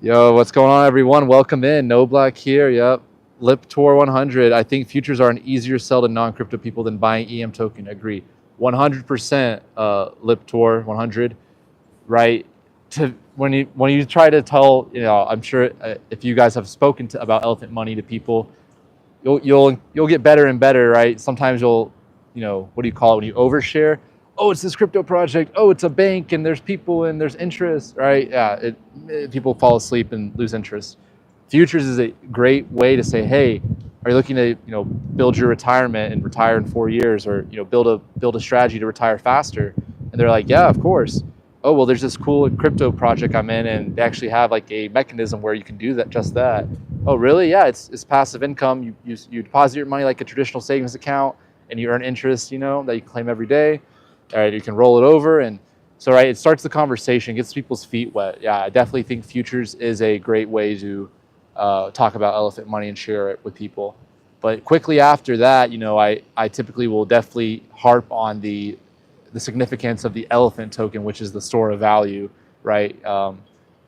Yo, what's going on, everyone? Welcome in. No Black here. Yep. LipTor 100. I think futures are an easier sell to non-crypto people than buying EM token. Agree. 100% LipTor 100. Right. When you try to tell, I'm sure if you guys have spoken about Elephant Money to people, you'll get better and better, right? Sometimes you'll, what do you call it when you overshare? Oh, it's this crypto project. Oh, it's a bank and there's people and there's interest, right? Yeah, people fall asleep and lose interest. Futures is a great way to say, hey, are you looking to build your retirement and retire in 4 years, or build a strategy to retire faster? And they're like, yeah, of course. Oh, well, there's this cool crypto project I'm in, and they actually have like a mechanism where you can do that, just that. Oh, really? Yeah, it's passive income. You deposit your money like a traditional savings account, and you earn interest, that you claim every day. All right, you can roll it over, and so right, it starts the conversation, gets people's feet wet. Yeah, I definitely think futures is a great way to talk about Elephant Money and share it with people. But quickly after that, I typically will definitely harp on the significance of the Elephant token, which is the store of value, right?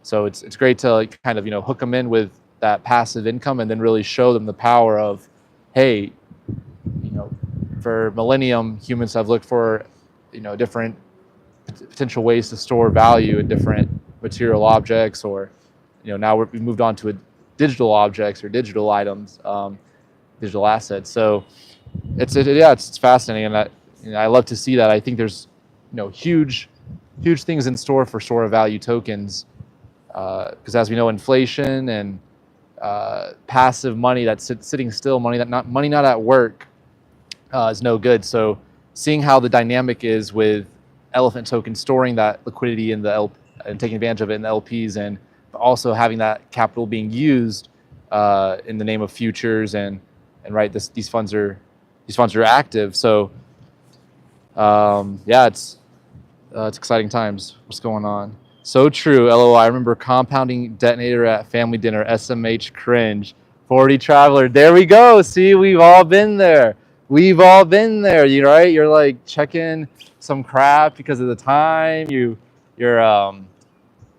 So it's great to kind of hook them in with that passive income, and then really show them the power of, hey, for millennium, humans have looked for different potential ways to store value in different material objects, or now we've moved on to digital objects or digital items, digital assets. So it's fascinating, and I love to see that. I think there's huge things in store for store of value tokens, because as we know, inflation and passive money that's sitting still, money not at work, is no good. So seeing how the dynamic is with Elephant token storing that liquidity in the and taking advantage of it in the LPs, and also having that capital being used in the name of futures, and right, these funds are active. So it's exciting times. What's going on? So true. LOI. I remember compounding detonator at family dinner. SMH cringe. 40 traveler. There we go. See, we've all been there. We've all been there. Right? You're like checking some crap because of the time. You're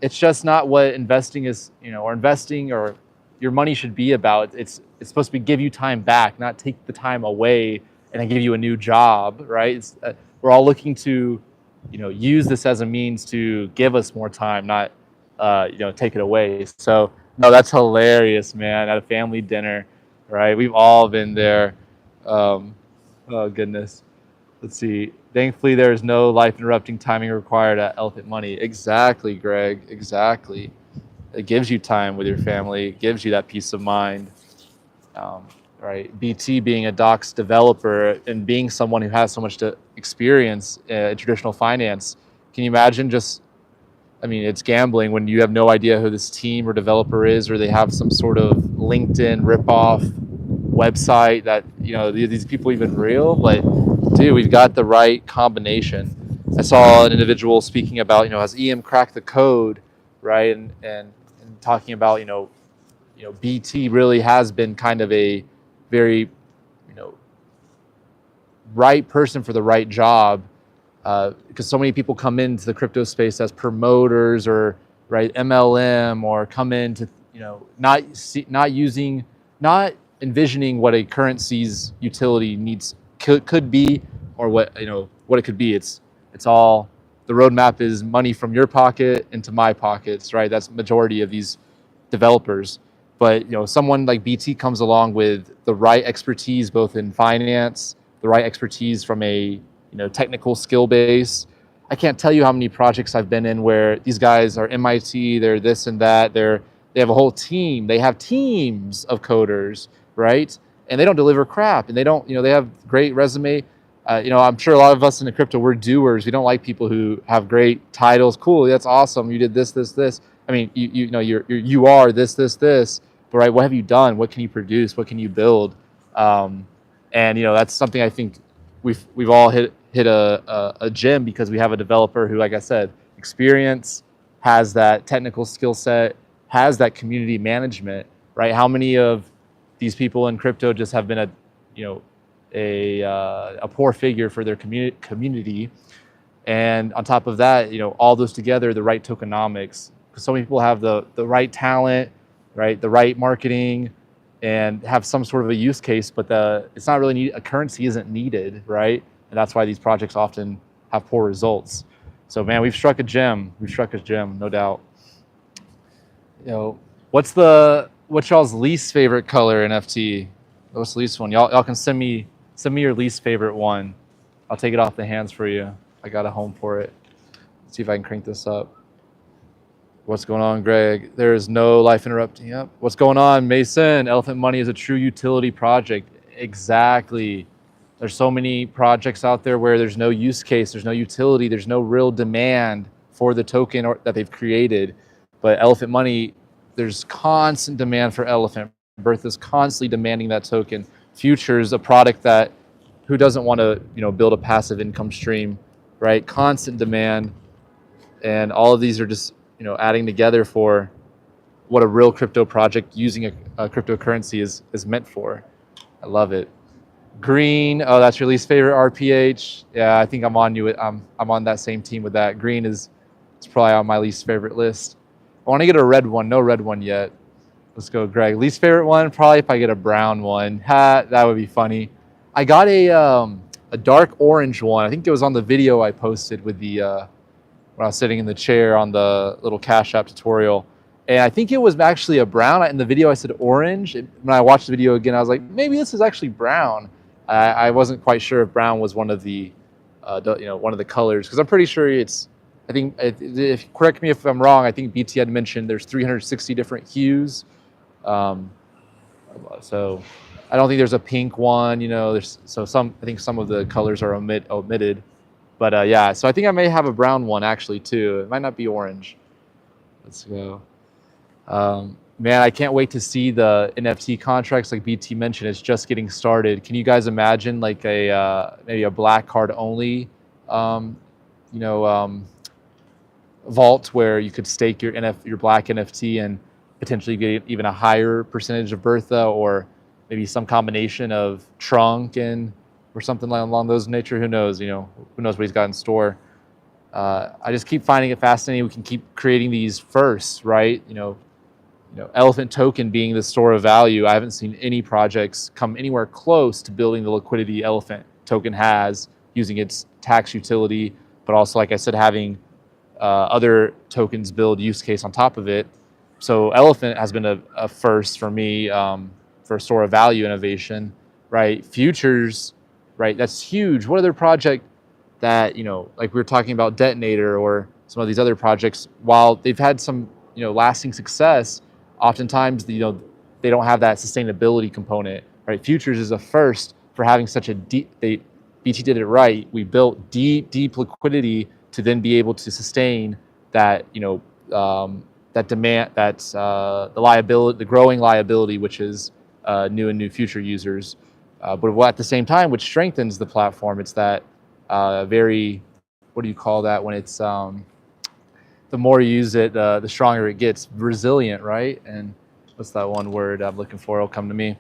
it's just not what investing is, or investing or your money should be about. It's supposed to give you time back, not take the time away and then give you a new job, right? We're all looking to, use this as a means to give us more time, not, take it away. So, no, that's hilarious, man. At a family dinner, right? We've all been there. Oh, goodness. Let's see. Thankfully, there is no life-interrupting timing required at Elephant Money. Exactly, Greg. Exactly. It gives you time with your family. It gives you that peace of mind. Right. BT being a docs developer and being someone who has so much to experience in traditional finance. Can you imagine it's gambling when you have no idea who this team or developer is, or they have some sort of LinkedIn ripoff website that, these people even real? But dude, we've got the right combination. I saw an individual speaking about, has EM cracked the code, right? And talking about, BT really has been kind of a very, right person for the right job, because so many people come into the crypto space as promoters or right MLM, or come into, not envisioning what a currency's utility needs could be, or what it could be. It's all, the roadmap is money from your pocket into my pockets, right? That's the majority of these developers. But someone like BT comes along with the right expertise, both in finance, the right expertise from a technical skill base, I can't tell you how many projects I've been in where these guys are MIT, they're this and that, they have a whole team, they have teams of coders, right? And they don't deliver crap, and they don't, they have great resume. I'm sure a lot of us in the crypto, we're doers. We don't like people who have great titles. Cool, that's awesome. You did this, this, this. I mean, you are this, this, this. But right, what have you done? What can you produce? What can you build? And that's something I think we've all hit a gem, because we have a developer who, like I said, experience, has that technical skill set, has that community management, right? How many of these people in crypto just have been a poor figure for their community? And on top of that, all those together, the right tokenomics, because so many people have the right talent, right, the right marketing, and have some sort of a use case, but it's not really needed. A currency isn't needed, right? And that's why these projects often have poor results. So man, we've struck a gem. We've struck a gem, no doubt. What's y'all's least favorite color NFT? What's the least one? Y'all can send me your least favorite one. I'll take it off the hands for you. I got a home for it. Let's see if I can crank this up. What's going on, Greg? There is no life interrupting. Yep. What's going on, Mason? Elephant Money is a true utility project. Exactly. There's so many projects out there where there's no use case, there's no utility, there's no real demand for the token that they've created. But Elephant Money, there's constant demand for Elephant. Birth is constantly demanding that token. Futures, a product that who doesn't want to build a passive income stream, right? Constant demand, and all of these are just adding together for what a real crypto project using a cryptocurrency is meant for. I love it. Green, oh, that's your least favorite RPH. Yeah, I think I'm on you. I'm on that same team with that. Green it's probably on my least favorite list. I want to get a red one. No red one yet. Let's go, Greg. Least favorite one, probably if I get a brown one. That would be funny. I got a dark orange one. I think it was on the video I posted with the when I was sitting in the chair on the little Cash App tutorial. And I think it was actually a brown. In the video I said orange. When I watched the video again, I was like, maybe this is actually brown. I wasn't quite sure if brown was one of the one of the colors, because I'm pretty sure I think, correct me if I'm wrong, I think BT had mentioned there's 360 different hues. So I don't think there's a pink one, I think some of the colors are omitted. But yeah, so I think I may have a brown one actually too. It might not be orange. Let's go. Man, I can't wait to see the NFT contracts like BT mentioned. It's just getting started. Can you guys imagine like maybe a black card only, vault where you could stake your black NFT and potentially get even a higher percentage of Bertha, or maybe some combination of Trunk or something along those nature. Who knows? Who knows what he's got in store. I just keep finding it fascinating. We can keep creating these firsts, right? Elephant token being the store of value. I haven't seen any projects come anywhere close to building the liquidity Elephant token has, using its tax utility, but also, like I said, having other tokens build use case on top of it. So Elephant has been a first for me for store of value innovation, right? Futures, right? That's huge. What other project that, like we were talking about Detonator or some of these other projects, while they've had some, lasting success, oftentimes, they don't have that sustainability component, right? Futures is a first for having such a BT did it right. We built deep liquidity to then be able to sustain that, that demand, that's the liability, the growing liability, which is new future users. But at the same time, which strengthens the platform, it's that very, what do you call that when it's, the more you use it, the stronger it gets. Resilient, right? And what's that one word I'm looking for? It'll come to me.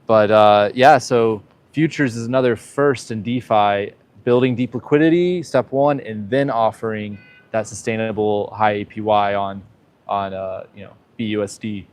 But yeah, so futures is another first in DeFi, building deep liquidity, step one, and then offering that sustainable high APY on BUSD.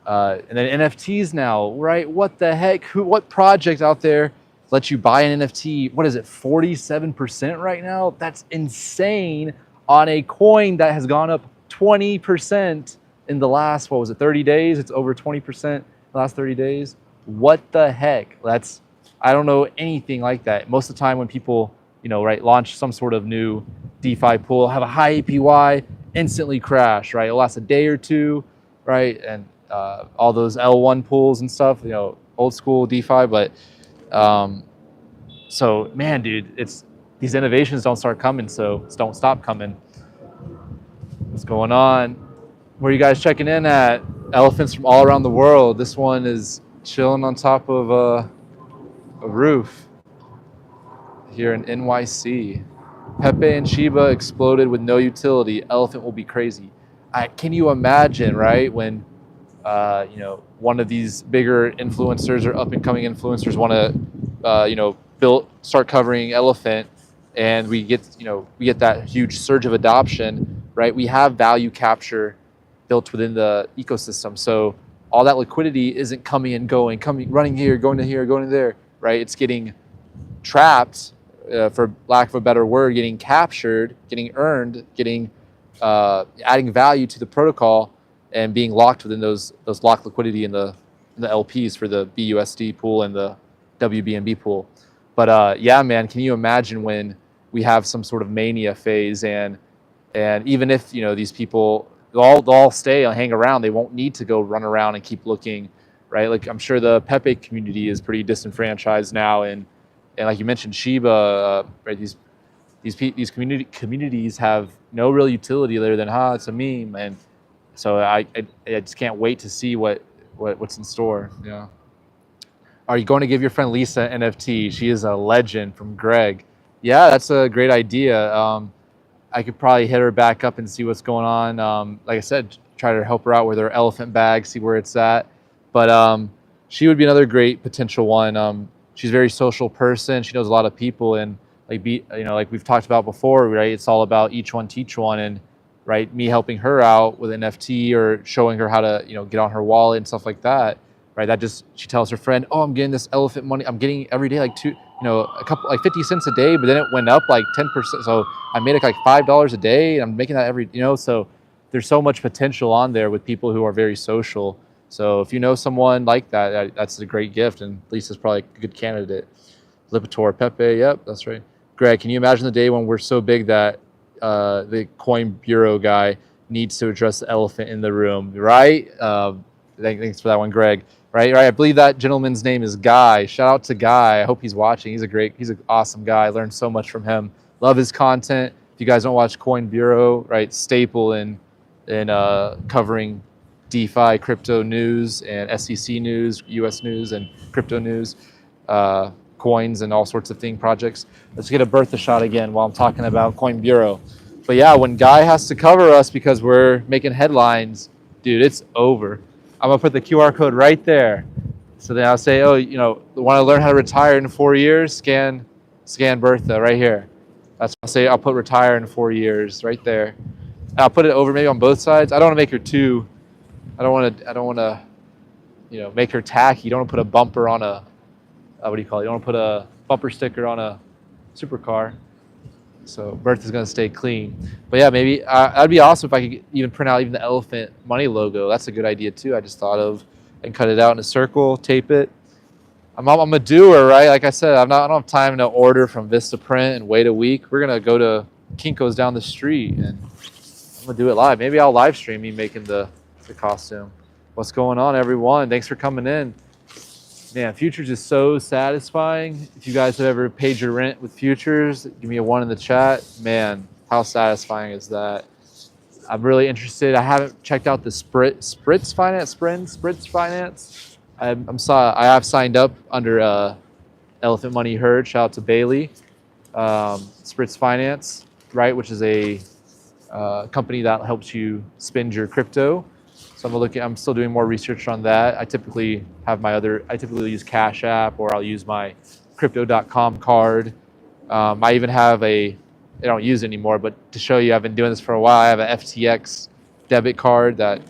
And then NFTs now, right? What the heck? What project out there lets you buy an NFT? What is it, 47% right now? That's insane. On a coin that has gone up 20% in the last, 30 days? It's over 20% in the last 30 days. What the heck? I don't know anything like that. Most of the time when people, launch some sort of new DeFi pool, have a high APY, instantly crash, right? It'll last a day or two, right? And all those L1 pools and stuff, you know, old school DeFi. But so man, dude, it's these innovations don't start coming, so don't stop coming. What's going on? Where are you guys checking in at? Elephants from all around the world. This one is chilling on top of a roof here in NYC. Pepe and Shiba exploded with no utility. Elephant will be crazy. Can you imagine, right? When you know, one of these bigger influencers or up and coming influencers want to, you know, start covering Elephant, and we get that huge surge of adoption, right? We have value capture built within the ecosystem, so all that liquidity isn't coming and going, running here, going to here, going to there, right? It's getting trapped, for lack of a better word, getting captured, getting earned, getting adding value to the protocol, and being locked within those locked liquidity in the LPs for the BUSD pool and the WBNB pool. But yeah, man, can you imagine when we have some sort of mania phase, and even if, you know, these people they'll all stay and hang around, they won't need to go run around and keep looking, right? Like, I'm sure the Pepe community is pretty disenfranchised now, and like you mentioned, Shiba, right? These communities have no real utility other than it's a meme, and so I just can't wait to see what's in store. Yeah. Are you going to give your friend Lisa an NFT? She is a legend, from Greg. Yeah, that's a great idea. I could probably hit her back up and see what's going on. Like I said, try to help her out with her elephant bag, see where it's at. But she would be another great potential one. She's a very social person. She knows a lot of people, and like we've talked about before, right? It's all about each one teach one, and right, me helping her out with an NFT or showing her how to, you know, get on her wallet and stuff like that, right? She tells her friend, oh, I'm getting this elephant money. I'm getting every day like a couple, like 50 cents a day, but then it went up like 10%. So I made it like $5 a day, and I'm making that every, so there's so much potential on there with people who are very social. So if you know someone like that, that's a great gift, and Lisa's probably a good candidate. Lipitor, Pepe, yep, that's right. Greg, can you imagine the day when we're so big that the Coin Bureau guy needs to address the elephant in the room, right? Thanks for that one, Greg. Right. I believe that gentleman's name is Guy. Shout out to Guy. I hope he's watching. He's an awesome guy. I learned so much from him. Love his content. If you guys don't watch Coin Bureau, right, staple in covering DeFi, crypto news, and SEC news, US news, and crypto news, coins, and all sorts of projects. Let's get a Bertha shot again while I'm talking about Coin Bureau. But yeah, when Guy has to cover us because we're making headlines, dude, it's over. I'm gonna put the QR code right there. So then I'll say, oh, want to learn how to retire in 4 years? Scan Bertha right here. That's what I'll say. I'll put retire in 4 years right there. And I'll put it over maybe on both sides. I don't want to make her too. I don't want to, make her tacky. You don't want to put a bumper on a, what do you call it? You don't want to put a bumper sticker on a supercar. So Bertha's gonna stay clean. But yeah, maybe that'd be awesome if I could even print out even the elephant money logo. That's a good idea too. I just thought of, and cut it out in a circle, tape it. I'm a doer, right? Like I said, I don't have time to order from Vistaprint and wait a week. We're gonna go to Kinko's down the street, and I'm gonna do it live. Maybe I'll live stream me making the costume. What's going on, everyone? Thanks for coming in. Man, futures is so satisfying. If you guys have ever paid your rent with futures, give me a 1 in the chat. Man, how satisfying is that? I'm really interested. I haven't checked out the Spritz Finance. I have signed up under Elephant Money Herd. Shout out to Bailey. Spritz Finance, right, which is a company that helps you spend your crypto. So I'm still doing more research on that. I typically use Cash App, or I'll use my crypto.com card. I even have I don't use it anymore, but to show you, I've been doing this for a while. I have an FTX debit card that,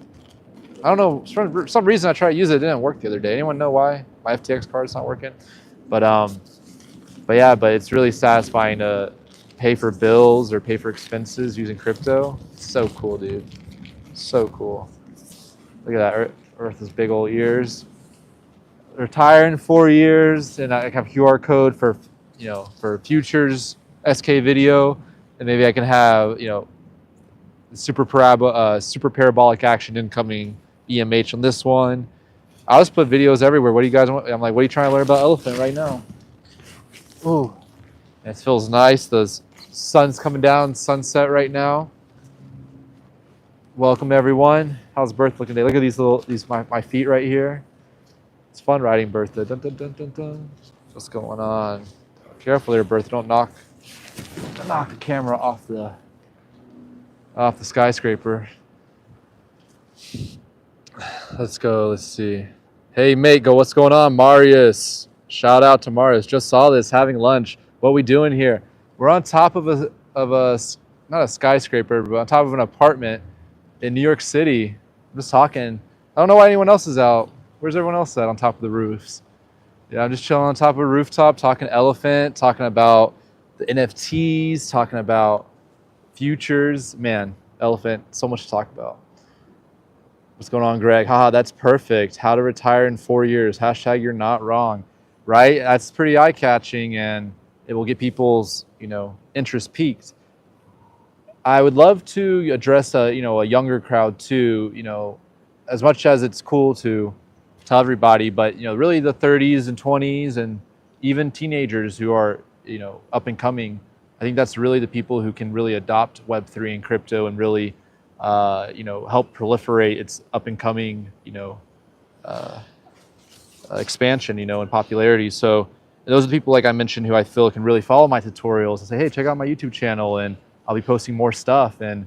I don't know, for some reason I tried to use it. It didn't work the other day. Anyone know why my FTX card is not working? But it's really satisfying to pay for bills or pay for expenses using crypto. It's so cool, dude. So cool. Look at that, Earth's big old ears. Retire in 4 years, and I have QR code for futures SK video. and maybe I can have, you know, super parabolic action incoming EMH on this one. I'll just put videos everywhere. What do you guys want? I'm like, what are you trying to learn about elephant right now? Ooh, it feels nice. The sun's coming down, sunset right now. Welcome everyone. How's birth looking today? Look at these my feet right here. It's fun riding Bertha. Dun, dun, dun, dun, dun. What's going on? Careful there, Bertha. Don't knock the camera off the skyscraper. Let's go. Let's see. Hey, mate, what's going on? Marius. Shout out to Marius. Just saw this, having lunch. What we doing here? We're on top of a not a skyscraper, but on top of an apartment in New York City. I'm just talking. I don't know why anyone else is out. Where's everyone else at on top of the roofs? Yeah, I'm just chilling on top of a rooftop, talking elephant, talking about the NFTs, talking about futures. Man, elephant, so much to talk about. What's going on, Greg? Haha, that's perfect. How to retire in 4 years. # you're not wrong. Right? That's pretty eye-catching, and it will get people's, you know, interest peaked. I would love to address a younger crowd too, you know, as much as it's cool to tell everybody, but, you know, really the 30s and 20s and even teenagers who are, you know, up and coming. I think that's really the people who can really adopt Web3 and crypto and really, you know, help proliferate its up and coming, you know, expansion, you know, and popularity. So those are the people, like I mentioned, who I feel can really follow my tutorials and say, hey, check out my YouTube channel, and I'll be posting more stuff, and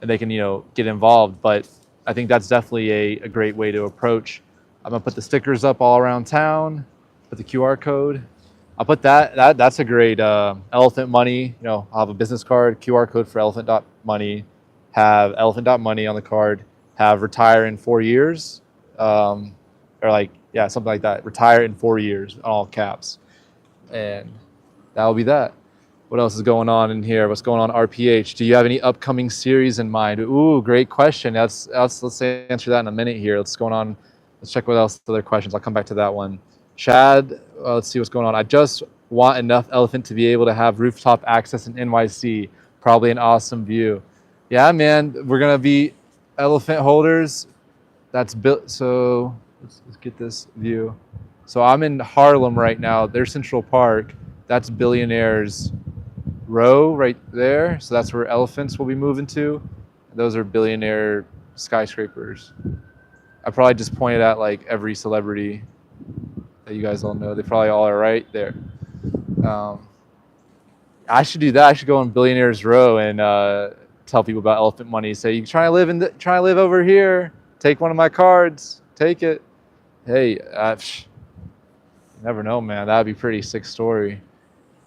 they can, you know, get involved. But I think that's definitely a great way to approach. I'm gonna put the stickers up all around town, put the QR code. I'll put that's a great elephant money. You know, I'll have a business card, QR code for elephant.money, have elephant.money on the card, have retire in 4 years, or like, yeah, something like that. Retire in 4 years, all caps. And that will be that. What else is going on in here? What's going on, RPH? Do you have any upcoming series in mind? Ooh, great question. Let's answer that in a minute here. What's going on? Let's check what else, other questions. I'll come back to that one. Chad, let's see what's going on. I just want enough elephant to be able to have rooftop access in NYC. Probably an awesome view. Yeah, man, we're gonna be elephant holders. That's built. So let's get this view. So I'm in Harlem right now. There's Central Park. That's Billionaires Row right there. So that's where elephants will be moving to. Those are billionaire skyscrapers. I probably just pointed at like every celebrity that you guys all know. They probably all are right there. I should do that. I should go on Billionaires Row and tell people about elephant money. Say, you trying to live over here? Take one of my cards. Take it. Hey, you never know, man. That'd be a pretty sick story.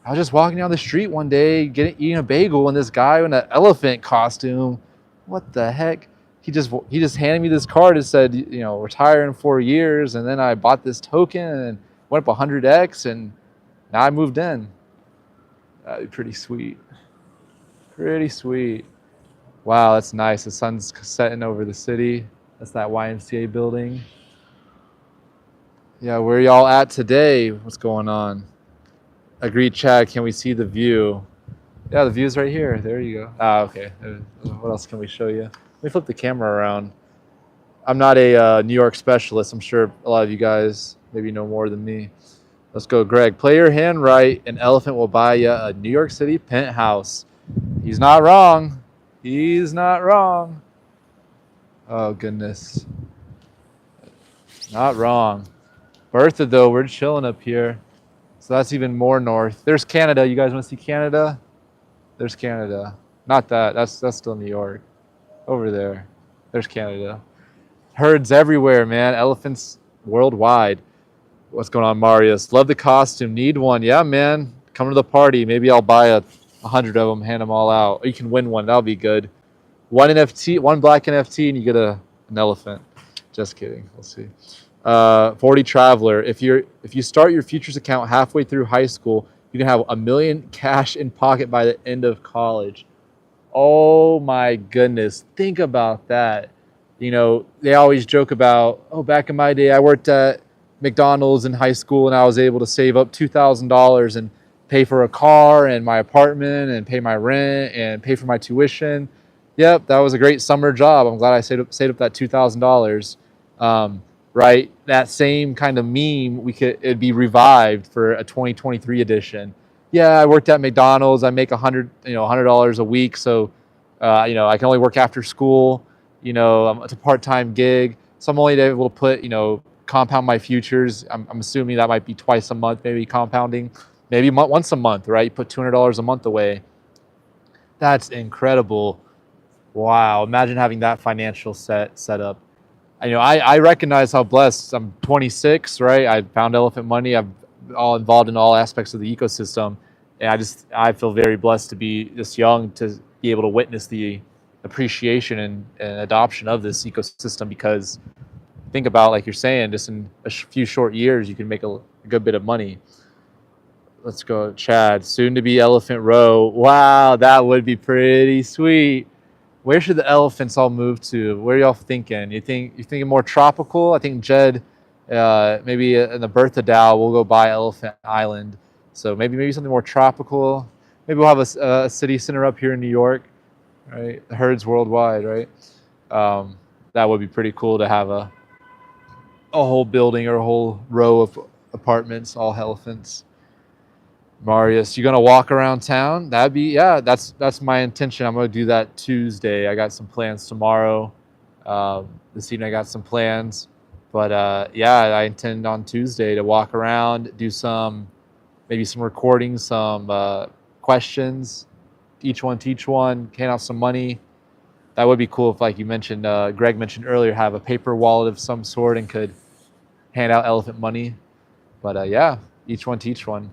I was just walking down the street one day, eating a bagel, and this guy in an elephant costume. What the heck? He just handed me this card and said, you know, retire in 4 years, and then I bought this token and went up 100x, and now I moved in. That'd be pretty sweet. Pretty sweet. Wow, that's nice. The sun's setting over the city. That's that YMCA building. Yeah, where y'all at today? What's going on? Agreed, Chad. Can we see the view? Yeah, the view's right here. There you go. Ah, okay. What else can we show you? Let me flip the camera around. I'm not a New York specialist. I'm sure a lot of you guys maybe know more than me. Let's go, Greg. Play your hand right, and Elephant will buy you a New York City penthouse. He's not wrong. He's not wrong. Oh, goodness. Not wrong. Bertha, though, we're chilling up here. So that's even more north. There's Canada. You guys want to see Canada? There's Canada. Not that. That's still New York. Over there. There's Canada. Herds everywhere, man. Elephants worldwide. What's going on, Marius? Love the costume. Need one. Yeah, man. Come to the party. Maybe I'll buy 100 of them, hand them all out. Or you can win one. That'll be good. One NFT, one black NFT, and you get an elephant. Just kidding. We'll see. 40 Traveler. If you start your futures account halfway through high school, you can have $1 million cash in pocket by the end of college. Oh my goodness. Think about that. You know, they always joke about, oh, back in my day, I worked at McDonald's in high school and I was able to save up $2,000 and pay for a car and my apartment and pay my rent and pay for my tuition. Yep, that was a great summer job. I'm glad I saved up that $2,000. Right, that same kind of meme, it'd be revived for a 2023 edition. Yeah, I worked at McDonald's. I make $100 a week, so I can only work after school. It's a part-time gig, so I'm only able to put compound my futures. I'm assuming that might be twice a month, maybe compounding, maybe once a month, right? You put $200 a month away. That's incredible. Wow, imagine having that financial set up. I recognize how blessed. I'm 26, right? I found Elephant Money. I'm all involved in all aspects of the ecosystem, and I feel very blessed to be this young to be able to witness the appreciation and adoption of this ecosystem. Because think about, like you're saying, just in a few short years, you can make a good bit of money. Let's go, Chad. Soon to be Elephant Row. Wow, that would be pretty sweet. Where should the elephants all move to? Where are y'all thinking? You're thinking more tropical? I think Jed, maybe in the Bertha Dow, we'll go by Elephant Island. So maybe something more tropical. Maybe we'll have a city center up here in New York, right? The herds worldwide, right? That would be pretty cool to have a whole building or a whole row of apartments, all elephants. Marius, you gonna walk around town? That's my intention. I'm gonna do that Tuesday. I got some plans tomorrow. This evening I got some plans, but I intend on Tuesday to walk around, do maybe some recordings, some questions, each one teach one, hand out some money. That would be cool if, like you mentioned, Greg mentioned earlier, have a paper wallet of some sort and could hand out elephant money. But each one teach one.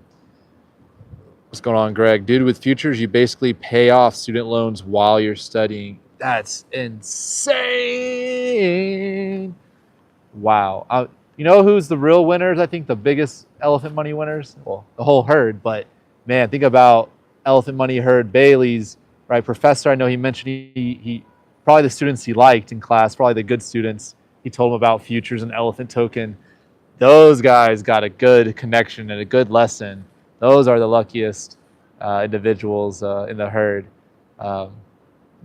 What's going on, Greg? Dude, with futures, you basically pay off student loans while you're studying. That's insane. Wow. You know who's the real winners? I think the biggest elephant money winners? Well, the whole herd. But, man, think about elephant money herd Bailey's, right? Professor, I know he mentioned he probably the students he liked in class, probably the good students. He told them about futures and elephant token. Those guys got a good connection and a good lesson. Those are the luckiest individuals in the herd,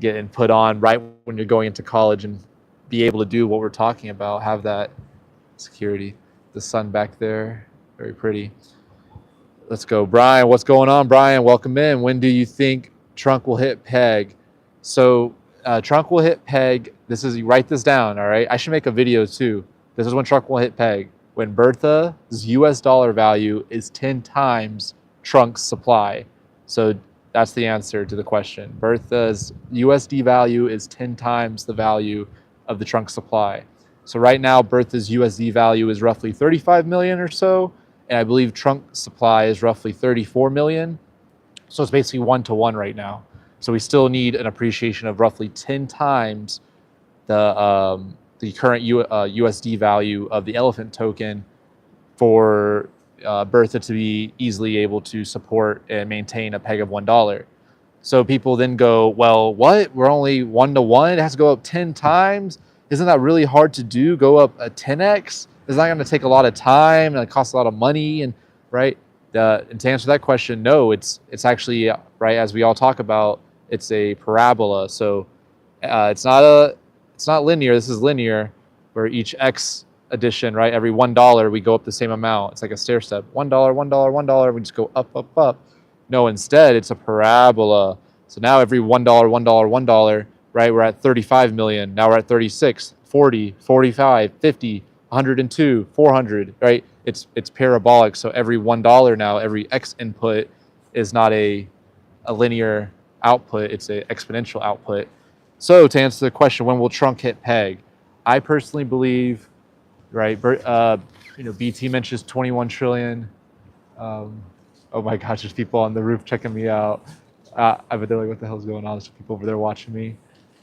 getting put on right when you're going into college and be able to do what we're talking about, have that security. The sun back there, very pretty. Let's go. Brian, what's going on, Brian? Welcome in. When do you think trunk will hit peg? So trunk will hit peg. You write this down, all right? I should make a video too. This is when trunk will hit peg. When Bertha's US dollar value is 10 times trunk's supply. So that's the answer to the question. Bertha's USD value is 10 times the value of the trunk supply. So right now, Bertha's USD value is roughly 35 million or so, and I believe trunk supply is roughly 34 million. So it's basically 1-to-1 right now. So we still need an appreciation of roughly 10 times the current USD value of the elephant token for Bertha to be easily able to support and maintain a peg of $1. So people then go, well, what? We're only 1-to-1? It has to go up 10 times? Isn't that really hard to do? Go up a 10x? It's not going to take a lot of time and it costs a lot of money, and right? And to answer that question, no, it's actually, right, as we all talk about, it's a parabola. So it's not linear. This is linear, where each X addition, right, every $1 we go up the same amount. It's like a stair step. $1, $1, $1. We just go up, up, up. No, instead it's a parabola. So now every $1, $1, $1, right, we're at 35 million. Now we're at 36, 40, 45, 50, 102, 400, right? It's parabolic. So every $1 now, every X input is not a linear output. It's an exponential output. So to answer the question, when will trunk hit peg? I personally believe, right, BT mentions 21 trillion. Oh my gosh, there's people on the roof checking me out. I bet they're like, what the hell's going on? There's people over there watching me.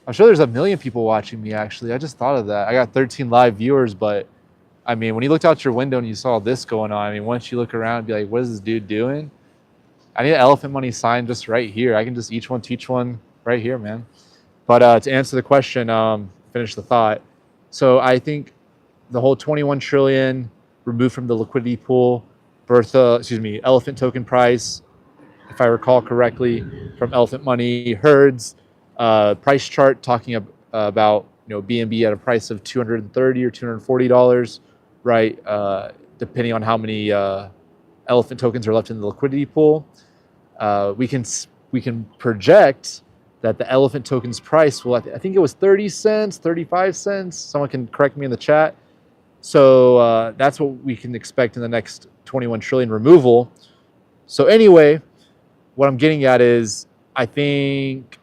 I'm sure there's 1 million people watching me, actually. I just thought of that. I got 13 live viewers, but I mean, when you looked out your window and you saw this going on, I mean, once you look around and be like, what is this dude doing? I need an elephant money sign just right here. I can just each one teach one right here, man. But to answer the question, finish the thought. So I think the whole 21 trillion removed from the liquidity pool, elephant token price if I recall correctly, from Elephant Money. Herds price chart talking about BNB at a price of $230 or $240, right? Depending on how many elephant tokens are left in the liquidity pool. We can project that the elephant token's price will, I think it was 30 cents, 35 cents. Someone can correct me in the chat. So that's what we can expect in the next 21 trillion removal. So anyway, what I'm getting at is I think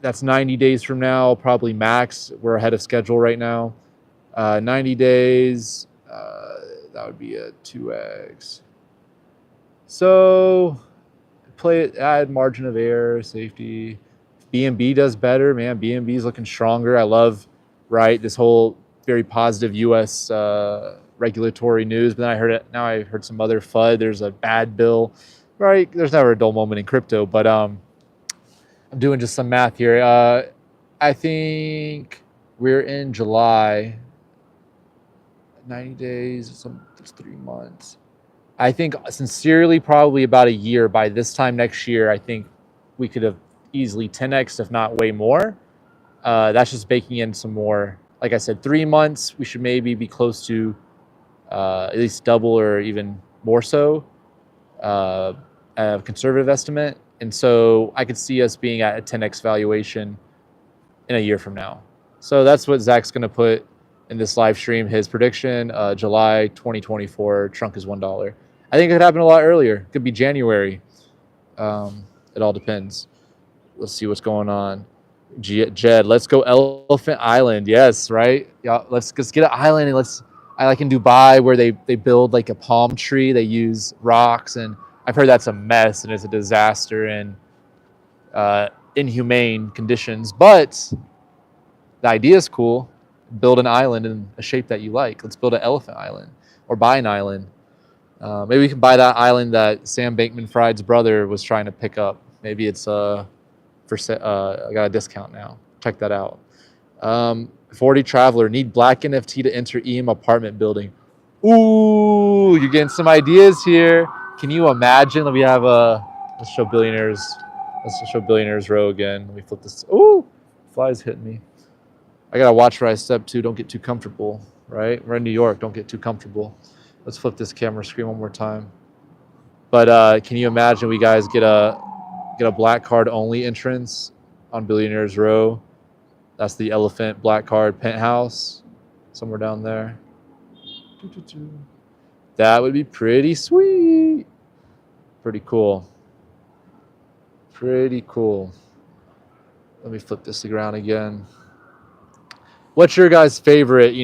that's 90 days from now, probably max. We're ahead of schedule right now. 90 days, that would be a 2x. So play it, add margin of error, safety. BNB does better, man. BNB is looking stronger. I love, right, this whole very positive U.S. Regulatory news. But then I heard some other FUD. There's a bad bill, right? There's never a dull moment in crypto. But I'm doing just some math here. I think we're in July. 90 days. It's 3 months. I think sincerely, probably about a year. By this time next year, I think we could have easily 10x, if not way more. That's just baking in some more. Like I said, 3 months, we should maybe be close to at least double or even more so, a conservative estimate. And so I could see us being at a 10x valuation in a year from now. So that's what Zach's going to put in this live stream. His prediction, July 2024, trunk is $1. I think it could happen a lot earlier. It could be January. It all depends. Let's see what's going on. Jed, let's go Elephant Island. Yes, right? Yeah, let's just get an island, and I like in Dubai where they build like a palm tree. They use rocks, and I've heard that's a mess and it's a disaster and inhumane conditions. But the idea is cool. Build an island in a shape that you like. Let's build an elephant island or buy an island. Maybe we can buy that island that Sam Bankman-Fried's brother was trying to pick up. Maybe it's I got a discount now. Check that out. 40 Traveler, need black NFT to enter EM apartment building. Ooh, you're getting some ideas here. Can you imagine? Let me have let's show billionaires. Let's show billionaires row again. Let me flip this. Ooh, flies hitting me. I gotta watch where I step to. Don't get too comfortable, right? We're in New York. Don't get too comfortable. Let's flip this camera screen one more time. But can you imagine we guys get a black card only entrance on Billionaires Row? That's the elephant black card penthouse somewhere down there. That would be pretty sweet. Pretty cool. Pretty cool. Let me flip this around again. What's your guys' favorite?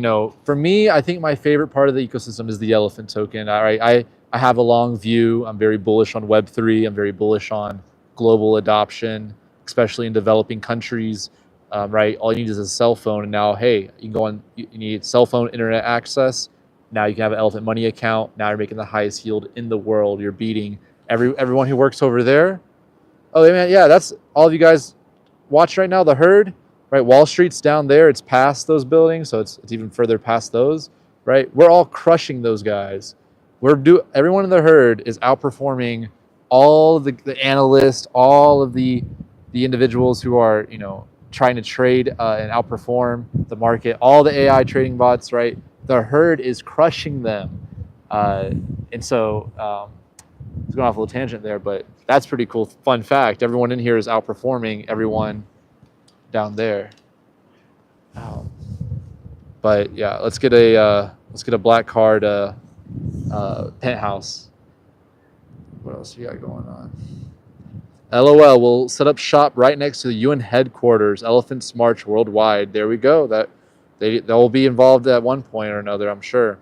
For me, I think my favorite part of the ecosystem is the elephant token. I have a long view. I'm very bullish on Web3. I'm very bullish on global adoption, especially in developing countries. Right? All you need is a cell phone, and now, hey, you can go on. You need cell phone internet access. Now you can have an Elephant Money account. Now you're making the highest yield in the world. You're beating everyone who works over there. Oh man, yeah, that's all of you guys watch right now. The herd. Right, Wall Street's down there. It's past those buildings, so it's even further past those. Right, we're all crushing those guys. Everyone in the herd is outperforming all of the analysts, all of the individuals who are trying to trade and outperform the market. All the AI trading bots, right? The herd is crushing them, and so it's going off a little tangent there, but that's pretty cool. Fun fact: everyone in here is outperforming everyone down there. But yeah, let's get a black card penthouse. What else we got going on? LOL, we'll set up shop right next to the UN headquarters. Elephants march worldwide. There we go. They'll be involved at one point or another, I'm sure.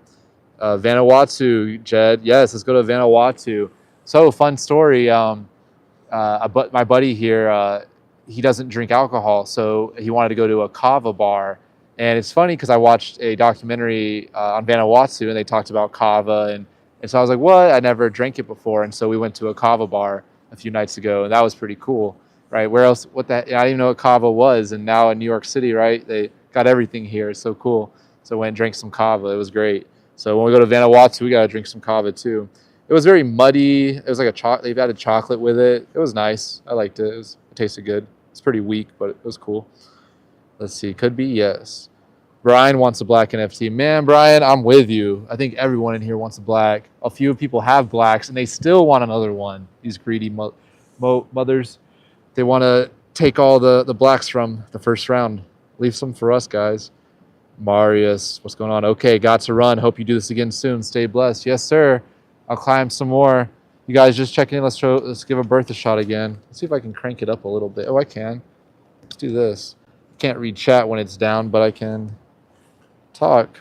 Vanuatu, Jed. Yes, let's go to Vanuatu. So fun story. My buddy here, he doesn't drink alcohol, so he wanted to go to a kava bar. And it's funny because I watched a documentary on Vanuatu, and they talked about kava, and so I was like, what? I never drank it before. And so we went to a kava bar a few nights ago, and that was pretty cool, right? Where else? I didn't even know what kava was, and now in New York City, right? They got everything here. It's so cool. So I went and drank some kava. It was great. So when we go to Vanuatu, we got to drink some kava too. It was very muddy. It was like they've added chocolate with it. It was nice. I liked it. It tasted good. It's pretty weak, but it was cool. Let's see. Could be, yes. Brian wants a black NFT. Man, Brian, I'm with you. I think everyone in here wants a black. A few people have blacks, and they still want another one. These greedy mothers. They want to take all the blacks from the first round. Leave some for us, guys. Marius, what's going on? Okay, got to run. Hope you do this again soon. Stay blessed. Yes, sir. I'll climb some more. You guys just checking in. Let's give a Bertha shot again. Let's see if I can crank it up a little bit. Oh, I can. Let's do this. Can't read chat when it's down, but I can talk.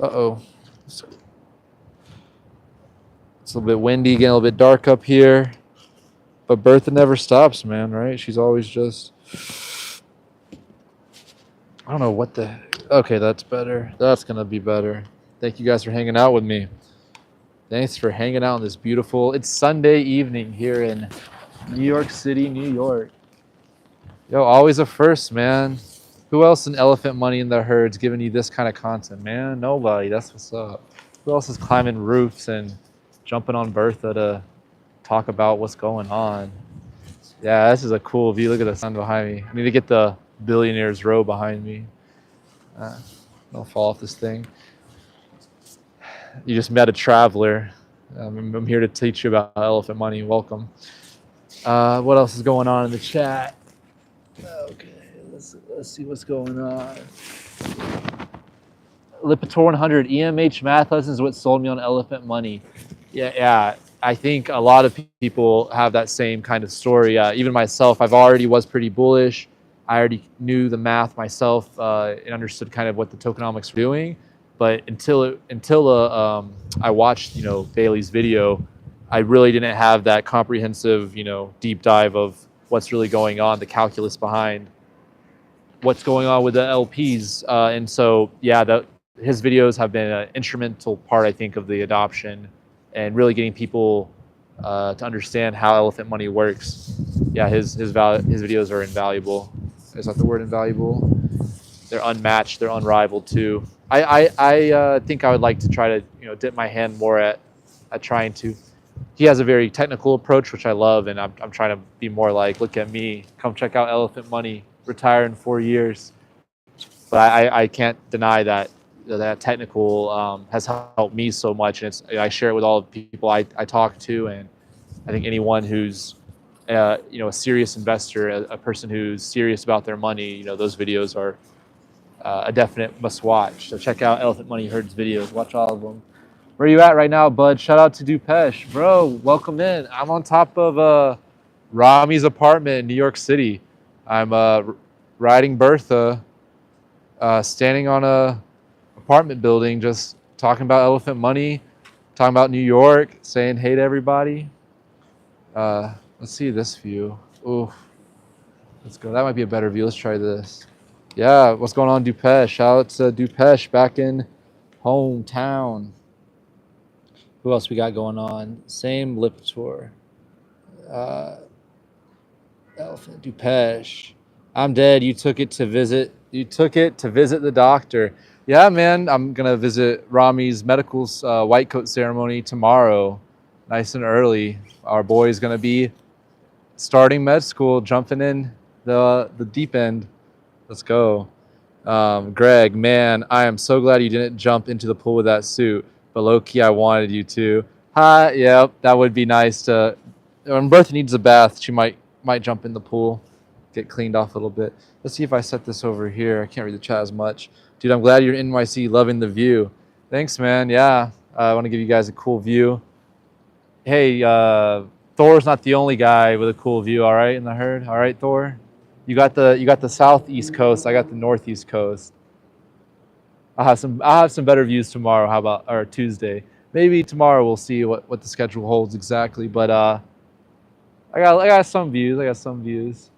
Uh-oh. It's a little bit windy, getting a little bit dark up here. But Bertha never stops, man, right? She's always just... I don't know what the... Okay, that's better. That's going to be better. Thank you guys for hanging out with me. Thanks for hanging out in this beautiful... It's Sunday evening here in New York City, New York. Yo, always a first, man. Who else in Elephant Money in the Herd's giving you this kind of content, man? Nobody. That's what's up. Who else is climbing roofs and jumping on Bertha to talk about what's going on? Yeah, this is a cool view. Look at the sun behind me. I need to get the billionaire's row behind me. Don't fall off this thing. You just met a traveler. I'm here to teach you about Elephant Money. Welcome. What else is going on in the chat? Okay, let's see what's going on. Lipitor 100 EMH math lessons is what sold me on Elephant Money. Yeah. I think a lot of people have that same kind of story. Even myself, I've already was pretty bullish. I already knew the math myself and understood kind of what the tokenomics were doing. But until I watched Bailey's video, I really didn't have that comprehensive deep dive of what's really going on, the calculus behind what's going on with the LPs. And so, yeah, his videos have been an instrumental part, I think, of the adoption and really getting people to understand how Elephant Money works. Yeah, his videos are invaluable. Is that the word, invaluable? They're unmatched. They're unrivaled too. I think I would like to try to dip my hand more at trying to. He has a very technical approach, which I love, and I'm trying to be more like, look at me, come check out Elephant Money, retire in 4 years. But I can't deny that technical has helped me so much, and I share it with all the people I talk to, and I think anyone who's a serious investor, a person who's serious about their money, those videos are a definite must watch. So check out Elephant Money Herd's videos. Watch all of them. Where are you at right now, bud? Shout out to Dupesh. Bro, welcome in. I'm on top of Rami's apartment in New York City. I'm riding Bertha, standing on a apartment building, just talking about Elephant Money, talking about New York, saying hey to everybody. Let's see this view. Ooh, let's go. That might be a better view. Let's try this. Yeah, what's going on, Dupesh? Shout out to Dupesh back in hometown. Who else we got going on? Same Lipitor. Elephant Dupesh. I'm dead. You took it to visit the doctor. Yeah, man. I'm gonna visit Rami's medical's white coat ceremony tomorrow, nice and early. Our boy's gonna be starting med school, jumping in the deep end. Let's go. Greg, man, I am so glad you didn't jump into the pool with that suit. But low-key, I wanted you to. Hi, yep, that would be nice to... When Bertha needs a bath, she might jump in the pool, get cleaned off a little bit. Let's see if I set this over here. I can't read the chat as much. Dude, I'm glad you're in NYC, loving the view. Thanks, man. Yeah, I want to give you guys a cool view. Hey, Thor's not the only guy with a cool view, all right, in the herd? All right, Thor? You got the southeast coast. I got the northeast coast. I'll have some better views tomorrow. How about, or Tuesday? Maybe tomorrow we'll see what the schedule holds exactly. But I got some views.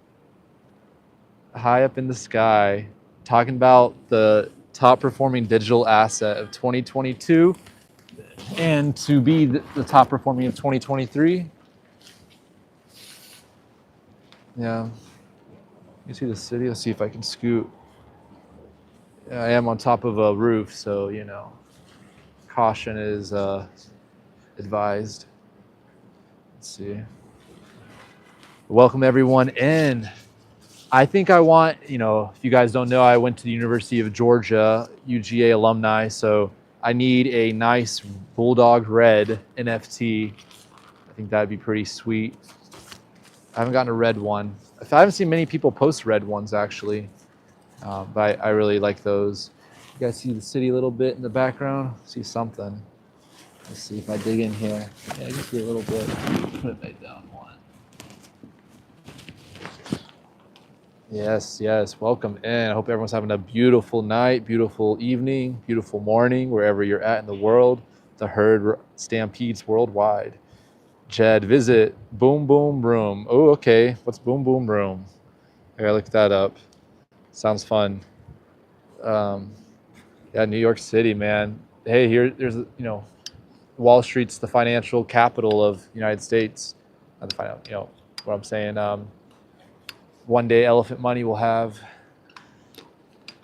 High up in the sky, talking about the top performing digital asset of 2022, and to be the top performing of 2023. Yeah. You see the city? Let's see if I can scoot. I am on top of a roof, so caution is advised. Let's see. Welcome everyone in. I think I want, if you guys don't know, I went to the University of Georgia, UGA alumni, so I need a nice Bulldog Red NFT. I think that'd be pretty sweet. I haven't gotten a red one. I haven't seen many people post red ones actually, but I really like those. You guys see the city a little bit in the background? See something. Let's see if I dig in here. Yeah, I can see a little bit. Put it back down one. Yes, welcome in. I hope everyone's having a beautiful night, beautiful evening, beautiful morning, wherever you're at in the world. The herd stampedes worldwide. Jed, visit Boom Boom Room. Oh, okay. What's Boom Boom Room? I gotta look that up. Sounds fun. Yeah, New York City, man. Hey, there's Wall Street's the financial capital of the United States. Not the financial, what I'm saying. One day Elephant Money will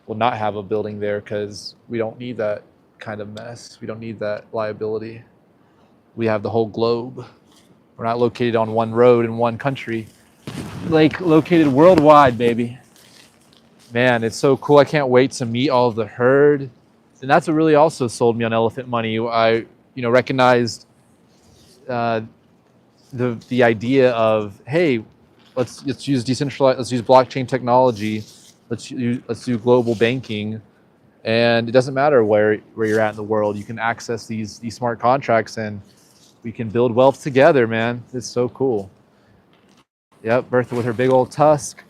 not have a building there because we don't need that kind of mess. We don't need that liability. We have the whole globe. We're not located on one road in one country. Like located worldwide, baby. Man, it's so cool. I can't wait to meet all of the herd. And that's what really also sold me on Elephant Money. I, recognized the idea of, hey, let's use decentralized, let's use blockchain technology, let's do global banking, and it doesn't matter where you're at in the world. You can access these smart contracts, and we can build wealth together, man. It's so cool. Yep, Bertha with her big old tusk.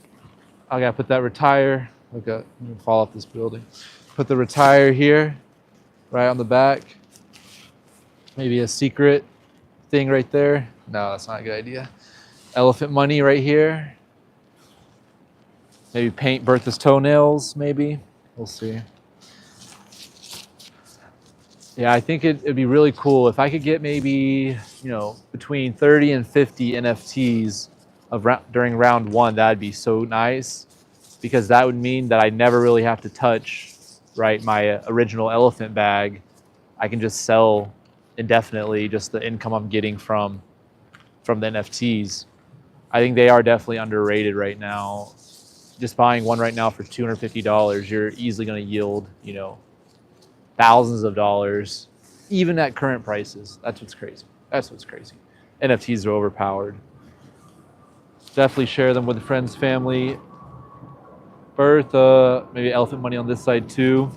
I gotta put that retire. Look at, I'm gonna fall off this building. Put the retire here, right on the back. Maybe a secret thing right there. No, that's not a good idea. Elephant Money right here. Maybe paint Bertha's toenails, maybe. We'll see. Yeah, I think it'd be really cool if I could get maybe, between 30 and 50 NFTs during round one. That'd be so nice, because that would mean that I never really have to touch, right, my original elephant bag. I can just sell indefinitely just the income I'm getting from the NFTs. I think they are definitely underrated right now. Just buying one right now for $250, you're easily going to yield, thousands of dollars, even at current prices. That's what's crazy. NFTs are overpowered. Definitely share them with friends, family. Bertha, maybe Elephant Money on this side too.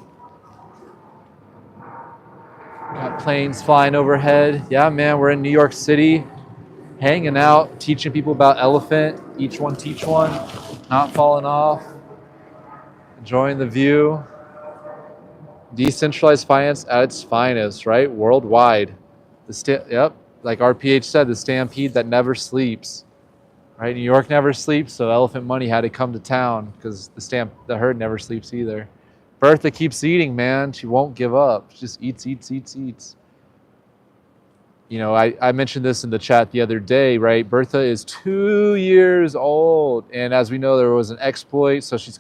Got planes flying overhead. Yeah, man, we're in New York City, hanging out, teaching people about elephant. Each one teach one, not falling off, enjoying the view. Decentralized finance at its finest, right? Worldwide. Like RPH said, the stampede that never sleeps, right? New York never sleeps, so Elephant Money had to come to town because the herd never sleeps either. Bertha keeps eating, man. She won't give up. She just eats. I mentioned this in the chat the other day, right? Bertha is 2 years old. And as we know, there was an exploit. So she's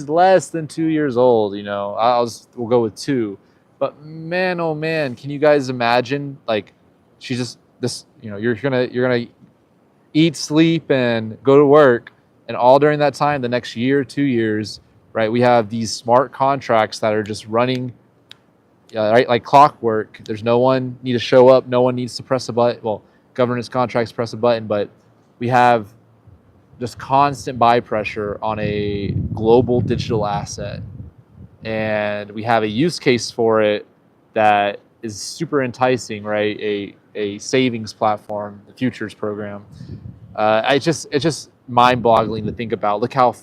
less than 2 years old, we'll go with 2. But man, oh man, can you guys imagine? Like, she's just this, you're gonna eat, sleep, and go to work. And all during that time, the next year, 2 years, right? We have these smart contracts that are just running, right, like clockwork. There's no one need to show up. No one needs to press a button. Well, governance contracts press a button, but we have just constant buy pressure on a global digital asset. And we have a use case for it that is super enticing, right? A savings platform, the futures program. It's just mind-boggling to think about. Look how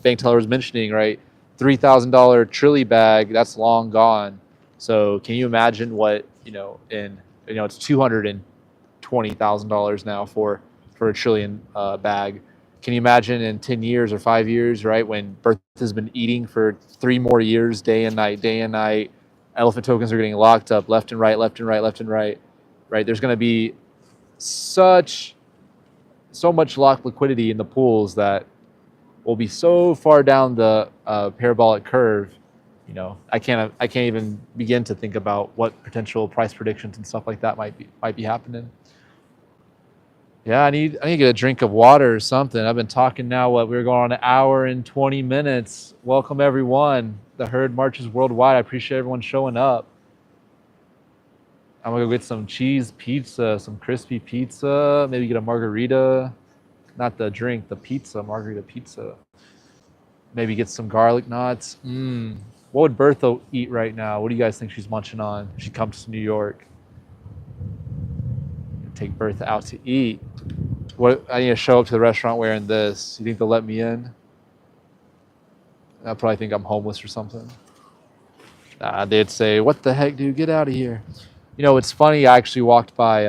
Bank Teller was mentioning, right? $3,000 Trilly bag, that's long gone. So can you imagine what, it's $220,000 now for a trillion bag. Can you imagine in 10 years or 5 years, right, when Bertha's been eating for 3 more years, day and night, elephant tokens are getting locked up left and right, right? There's going to be so much locked liquidity in the pools that will be so far down the parabolic curve, I can't even begin to think about what potential price predictions and stuff like that might be happening. Yeah, I need to get a drink of water or something. I've been talking now. We're going on an hour and 20 minutes. Welcome everyone. The herd marches worldwide. I appreciate everyone showing up. I'm gonna go get some cheese pizza, some crispy pizza, maybe get a margarita. Not the drink, the pizza, margarita pizza. Maybe get some garlic knots. What would Bertha eat right now? What do you guys think she's munching on if she comes to New York? Take Bertha out to eat. What, I need to show up to the restaurant wearing this. You think they'll let me in? They'll probably think I'm homeless or something. They'd say, "What the heck, dude? Get out of here." It's funny. I actually walked by.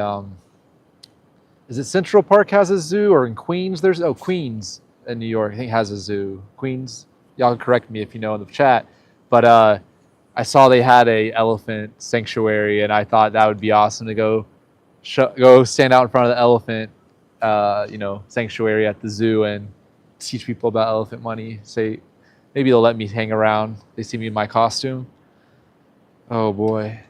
Is it Central Park has a zoo, or in Queens? Queens in New York, I think, has a zoo. Queens, y'all can correct me if you know in the chat. But I saw they had a elephant sanctuary, and I thought that would be awesome to go stand out in front of the elephant, sanctuary at the zoo and teach people about elephant money. Say, maybe they'll let me hang around. They see me in my costume. Oh boy.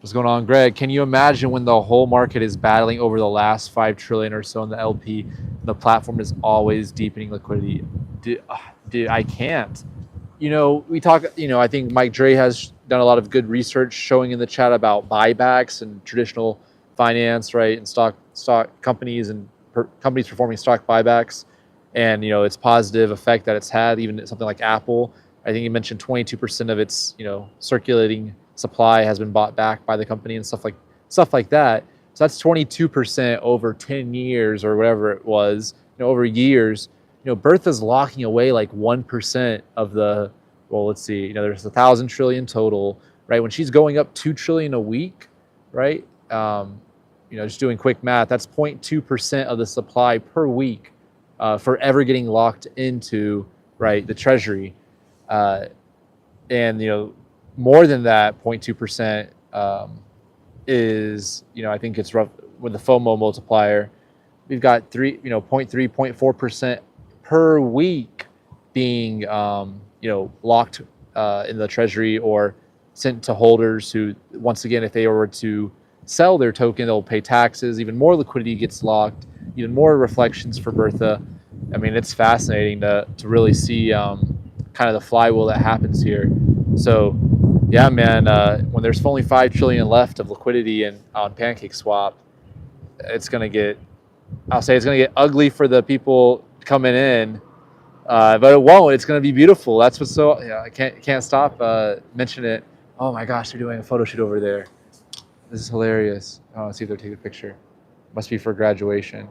What's going on, Greg? Can you imagine when the whole market is battling over the last 5 trillion or so in the LP? The platform is always deepening liquidity. Dude, I can't. We talk, I think Mike Dre has done a lot of good research showing in the chat about buybacks and traditional finance, right? And stock companies and companies performing stock buybacks, and its positive effect that it's had. Even something like Apple, I think you mentioned 22% of its circulating supply has been bought back by the company and stuff like that. So that's 22% over 10 years or whatever it was, over years. Bertha's locking away like 1% of the, well, let's see, there's 1,000 trillion total, right? When she's going up 2 trillion a week, right? Just doing quick math, that's 0.2% of the supply per week forever getting locked into, right, the treasury. And more than that, 0.2% is, I think it's rough with the FOMO multiplier. We've got 0.3, 0.4% per week being, locked in the treasury or sent to holders who, once again, if they were to sell their token, they'll pay taxes. Even more liquidity gets locked, even more reflections for Bertha. I mean, it's fascinating to really see kind of the flywheel that happens here. So, yeah, man, when there's only 5 trillion left of liquidity on PancakeSwap, it's going to get ugly for the people coming in, but it won't. It's going to be beautiful. That's what's so, I can't stop mentioning it. Oh my gosh, they're doing a photo shoot over there. This is hilarious. Oh, let's see if they're taking a picture. Must be for graduation.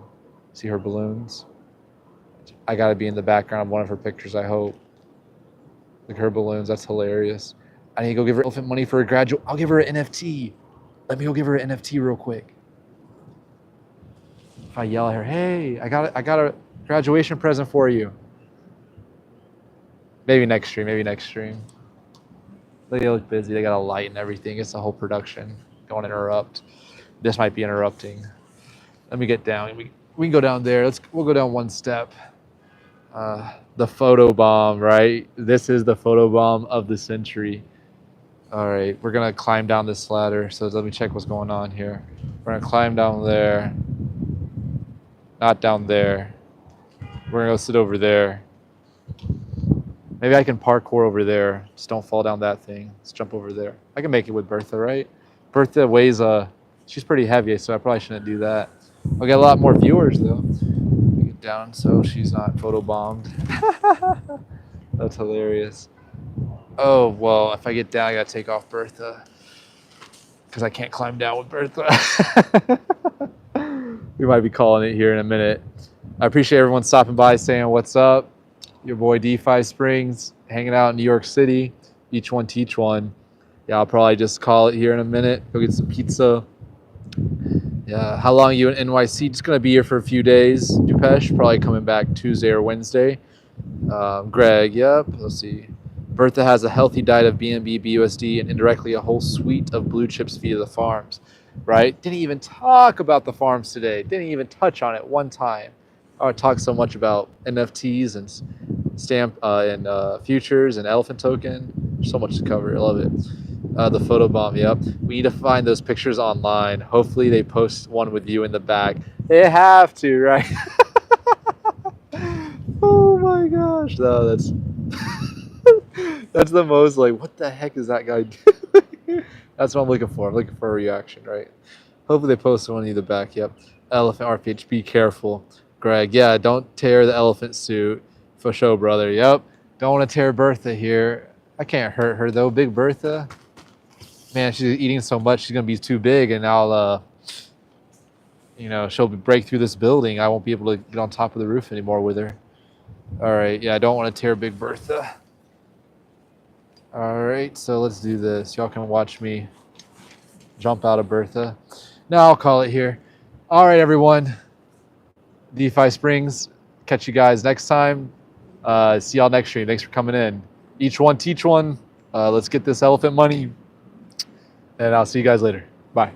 See her balloons? I got to be in the background of one of her pictures, I hope. Look at her balloons. That's hilarious. I need to go give her elephant money for a graduate. I'll give her an NFT. Let me go give her an NFT real quick. If I yell at her, "Hey, I got a graduation present for you." Maybe next stream. They look busy. They got a light and everything. It's a whole production. Don't interrupt. This might be interrupting. Let me get down. We can go down there. We'll go down one step. The photo bomb, right? This is the photo bomb of the century. All right, we're gonna climb down this ladder. So let me check what's going on here. We're gonna climb down there. Not down there. We're gonna go sit over there. Maybe I can parkour over there. Just don't fall down that thing. Let's jump over there. I can make it with Bertha, right? Bertha weighs she's pretty heavy, so I probably shouldn't do that. I'll get a lot more viewers though. Get down so she's not photobombed. That's hilarious. Oh, well, if I get down, I gotta take off Bertha because I can't climb down with Bertha. We might be calling it here in a minute. I appreciate everyone stopping by, saying what's up. Your boy DeFi Springs, hanging out in New York City. Each one teach one. Yeah, I'll probably just call it here in a minute. Go get some pizza. Yeah, how long are you in NYC? Just gonna be here for a few days. Dupesh, probably coming back Tuesday or Wednesday. Greg, yep. Let's see. Bertha has a healthy diet of BNB, BUSD, and indirectly a whole suite of blue chips via the farms, right? Didn't even talk about the farms today. Didn't even touch on it one time. I talk so much about NFTs and stamp and futures and elephant token. So much to cover. I love it. The photo bomb. Yep. We need to find those pictures online. Hopefully they post one with you in the back. They have to, right? Oh my gosh. No, that's that's the most like, what the heck is that guy doing? That's what I'm looking for. I'm looking for a reaction, right? Hopefully they post one in the back. Yep. Elephant RPH. Be careful, Greg. Yeah, don't tear the elephant suit. For sure, brother. Yep. Don't want to tear Bertha here. I can't hurt her though. Big Bertha. Man, she's eating so much, she's gonna be too big, and I'll, she'll break through this building. I won't be able to get on top of the roof anymore with her. All right, yeah, I don't want to tear Big Bertha. All right, so let's do this. Y'all can watch me jump out of Bertha. Now I'll call it here. All right, everyone. DeFi Springs. Catch you guys next time. See y'all next stream. Thanks for coming in. Each one teach one. Let's get this elephant money. And I'll see you guys later. Bye.